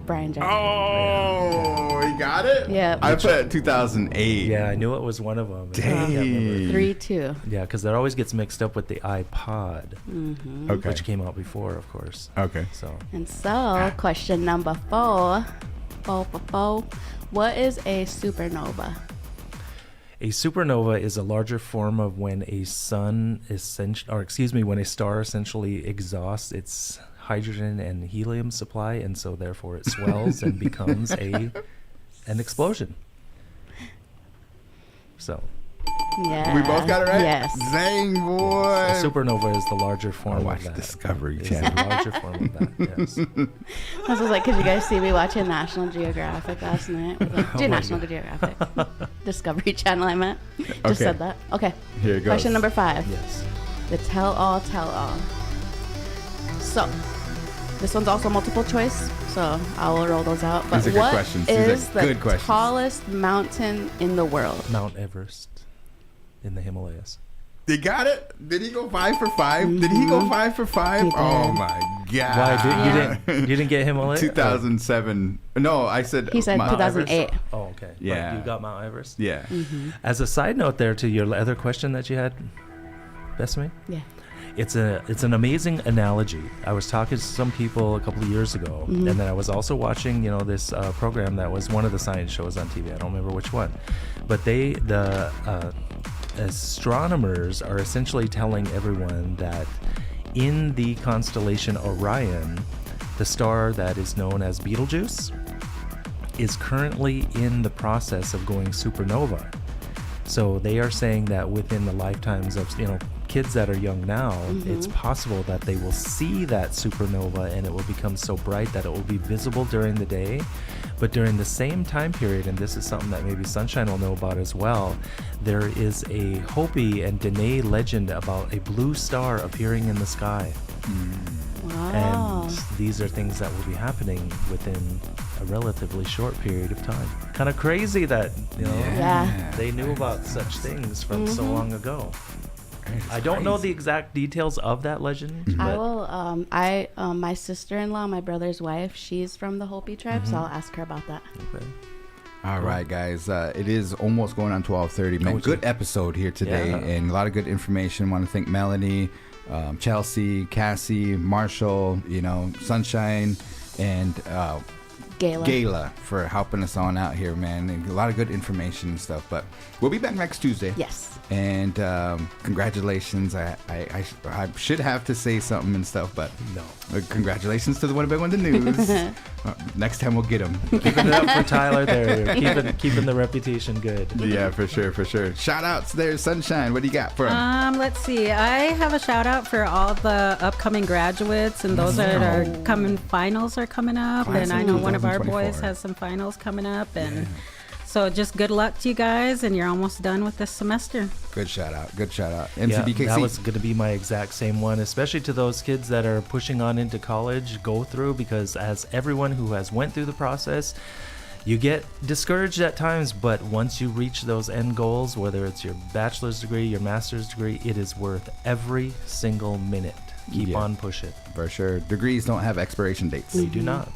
Brian Chamberlain. Oh, he got it? Yep. I put 2008. Yeah, I knew it was one of them. and I can't remember. 3-2. Yeah, because that always gets mixed up with the iPod, Okay. which came out before, of course. Okay. So And so, question number 4. What is a supernova? a supernova is a larger form of when a when a star essentially exhausts its hydrogen and helium supply, and so therefore it swells and becomes an explosion. So Yeah. We both got it right? Yes. Dang, a boy. supernova is the larger I form watched of that. Discovery Is the Channel. larger form of that, yes. I was like, could you guys see me watching National Geographic last night? my National Geographic. Discovery Channel, I meant. Just Okay. said that. Okay. Here it goes. Question number 5. Yes. The tell all. So, this one's also multiple choice, so I will roll those out. But These are good what questions. These are is the good questions. tallest mountain in the world? Mount Everest in the Himalayas. They got it? Did he go 5 for 5? Did he go 5 for 5? He did. Oh my god. Why you didn't get Himalaya? 2007. No, I said He said Mount 2008. Everest. Oh, okay. Yeah. But you got Mount Everest? Yeah. As a side note there to your other question that you had, Bethany, Yeah. it's an amazing analogy. I was talking to some people a couple of years ago, and then I was also watching, this program that was one of the science shows on TV. I don't remember which one, but the astronomers are essentially telling everyone that in the constellation Orion, the star that is known as Betelgeuse is currently in the process of going supernova. So they are saying that within the lifetimes of kids that are young now, it's possible that they will see that supernova and it will become so bright that it will be visible during the day. But during the same time period, and this is something that maybe Sunshine will know about as well, there is a Hopi and Dene legend about a blue star appearing in the sky. Wow. And these are things that will be happening within a relatively short period of time. Kind of crazy that, Yeah. they knew about such things from so long ago. I don't know the exact details of that legend, I but will. My sister-in-law, my brother's wife, she's from the Hopi tribe, so I'll ask her about that. okay. All right, guys. It is almost going on 12:30. Man, Oh, good episode here today, Yeah. and a lot of good information. Want to thank Melanie, Chelsea, Cassie, Marshall, Sunshine, and Gayla for helping us on out here, man. And a lot of good information and stuff. But we'll be back next Tuesday. Yes. And congratulations. I should have to say something and stuff, but No. Congratulations to the Winnebago in the News. Next time we'll get them. Keeping it up for Tyler there. Keeping the reputation good. Yeah, for sure. Shout outs there, Sunshine. What do you got for him? Let's see. I have a shout out for all the upcoming graduates and those that are coming. Finals are coming up, Class and I of know one of our 2024. boys has some finals coming up, and so just good luck to you guys, and you're almost done with this semester. Good shout out. Yeah, MCBKC. that was going to be my exact same one, especially to those kids that are pushing on into college, go through, because as everyone who has went through the process, you get discouraged at times, but once you reach those end goals, whether it's your bachelor's degree, your master's degree, it is worth every single minute. Keep Yeah. on pushing. For sure. Degrees don't have expiration dates. They do not.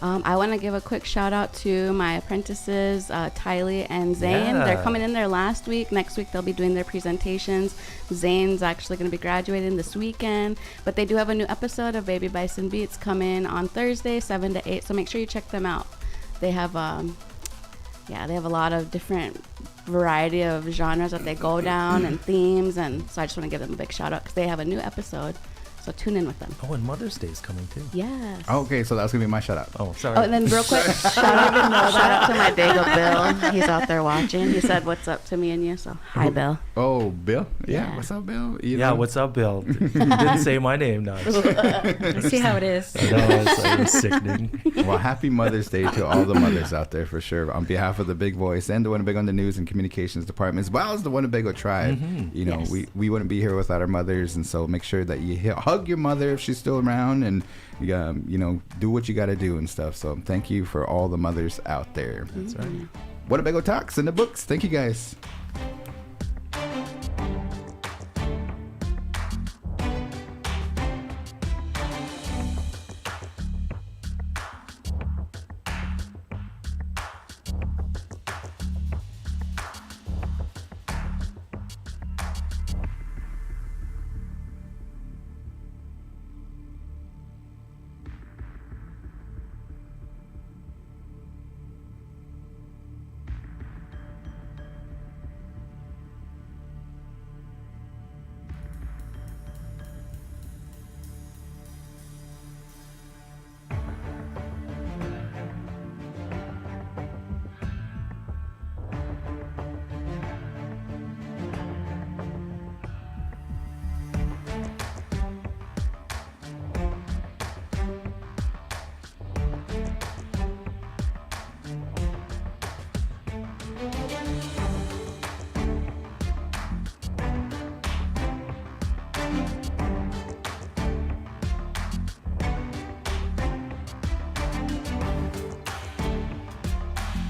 I want to give a quick shout out to my apprentices, Tylee and Zane. Yeah. They're coming in there last week. Next week they'll be doing their presentations. Zane's actually going to be graduating this weekend, but they do have a new episode of Baby Bison Beats coming on Thursday, 7 to 8. So make sure you check them out. They have, they have a lot of different variety of genres that they go down and themes, and so I just want to give them a big shout out because they have a new episode. So tune in with them. Oh, and Mother's Day is coming too. Yes. Okay, so that's gonna be my shout out. Oh, sorry. Oh, and then real quick, shout out to my Bagel Bill. He's out there watching. He said, "What's up to me and you?" So hi, Bill. Oh, Bill. Yeah. Yeah. What's up, Bill? Yeah, what's up, Bill? You didn't say my name, no. Let's see how it is. It was sickening. Well, happy Mother's Day to all the mothers out there for sure. On behalf of the Big Voice and the Winnebago on the News and Communications Department, as well as the Winnebago Tribe, you know, we wouldn't be here without our mothers, and so make sure that you hug your mother if she's still around, and you know, do what you got to do and stuff. So thank you for all the mothers out there. That's right. Winnebago Talks in the books. Thank you guys.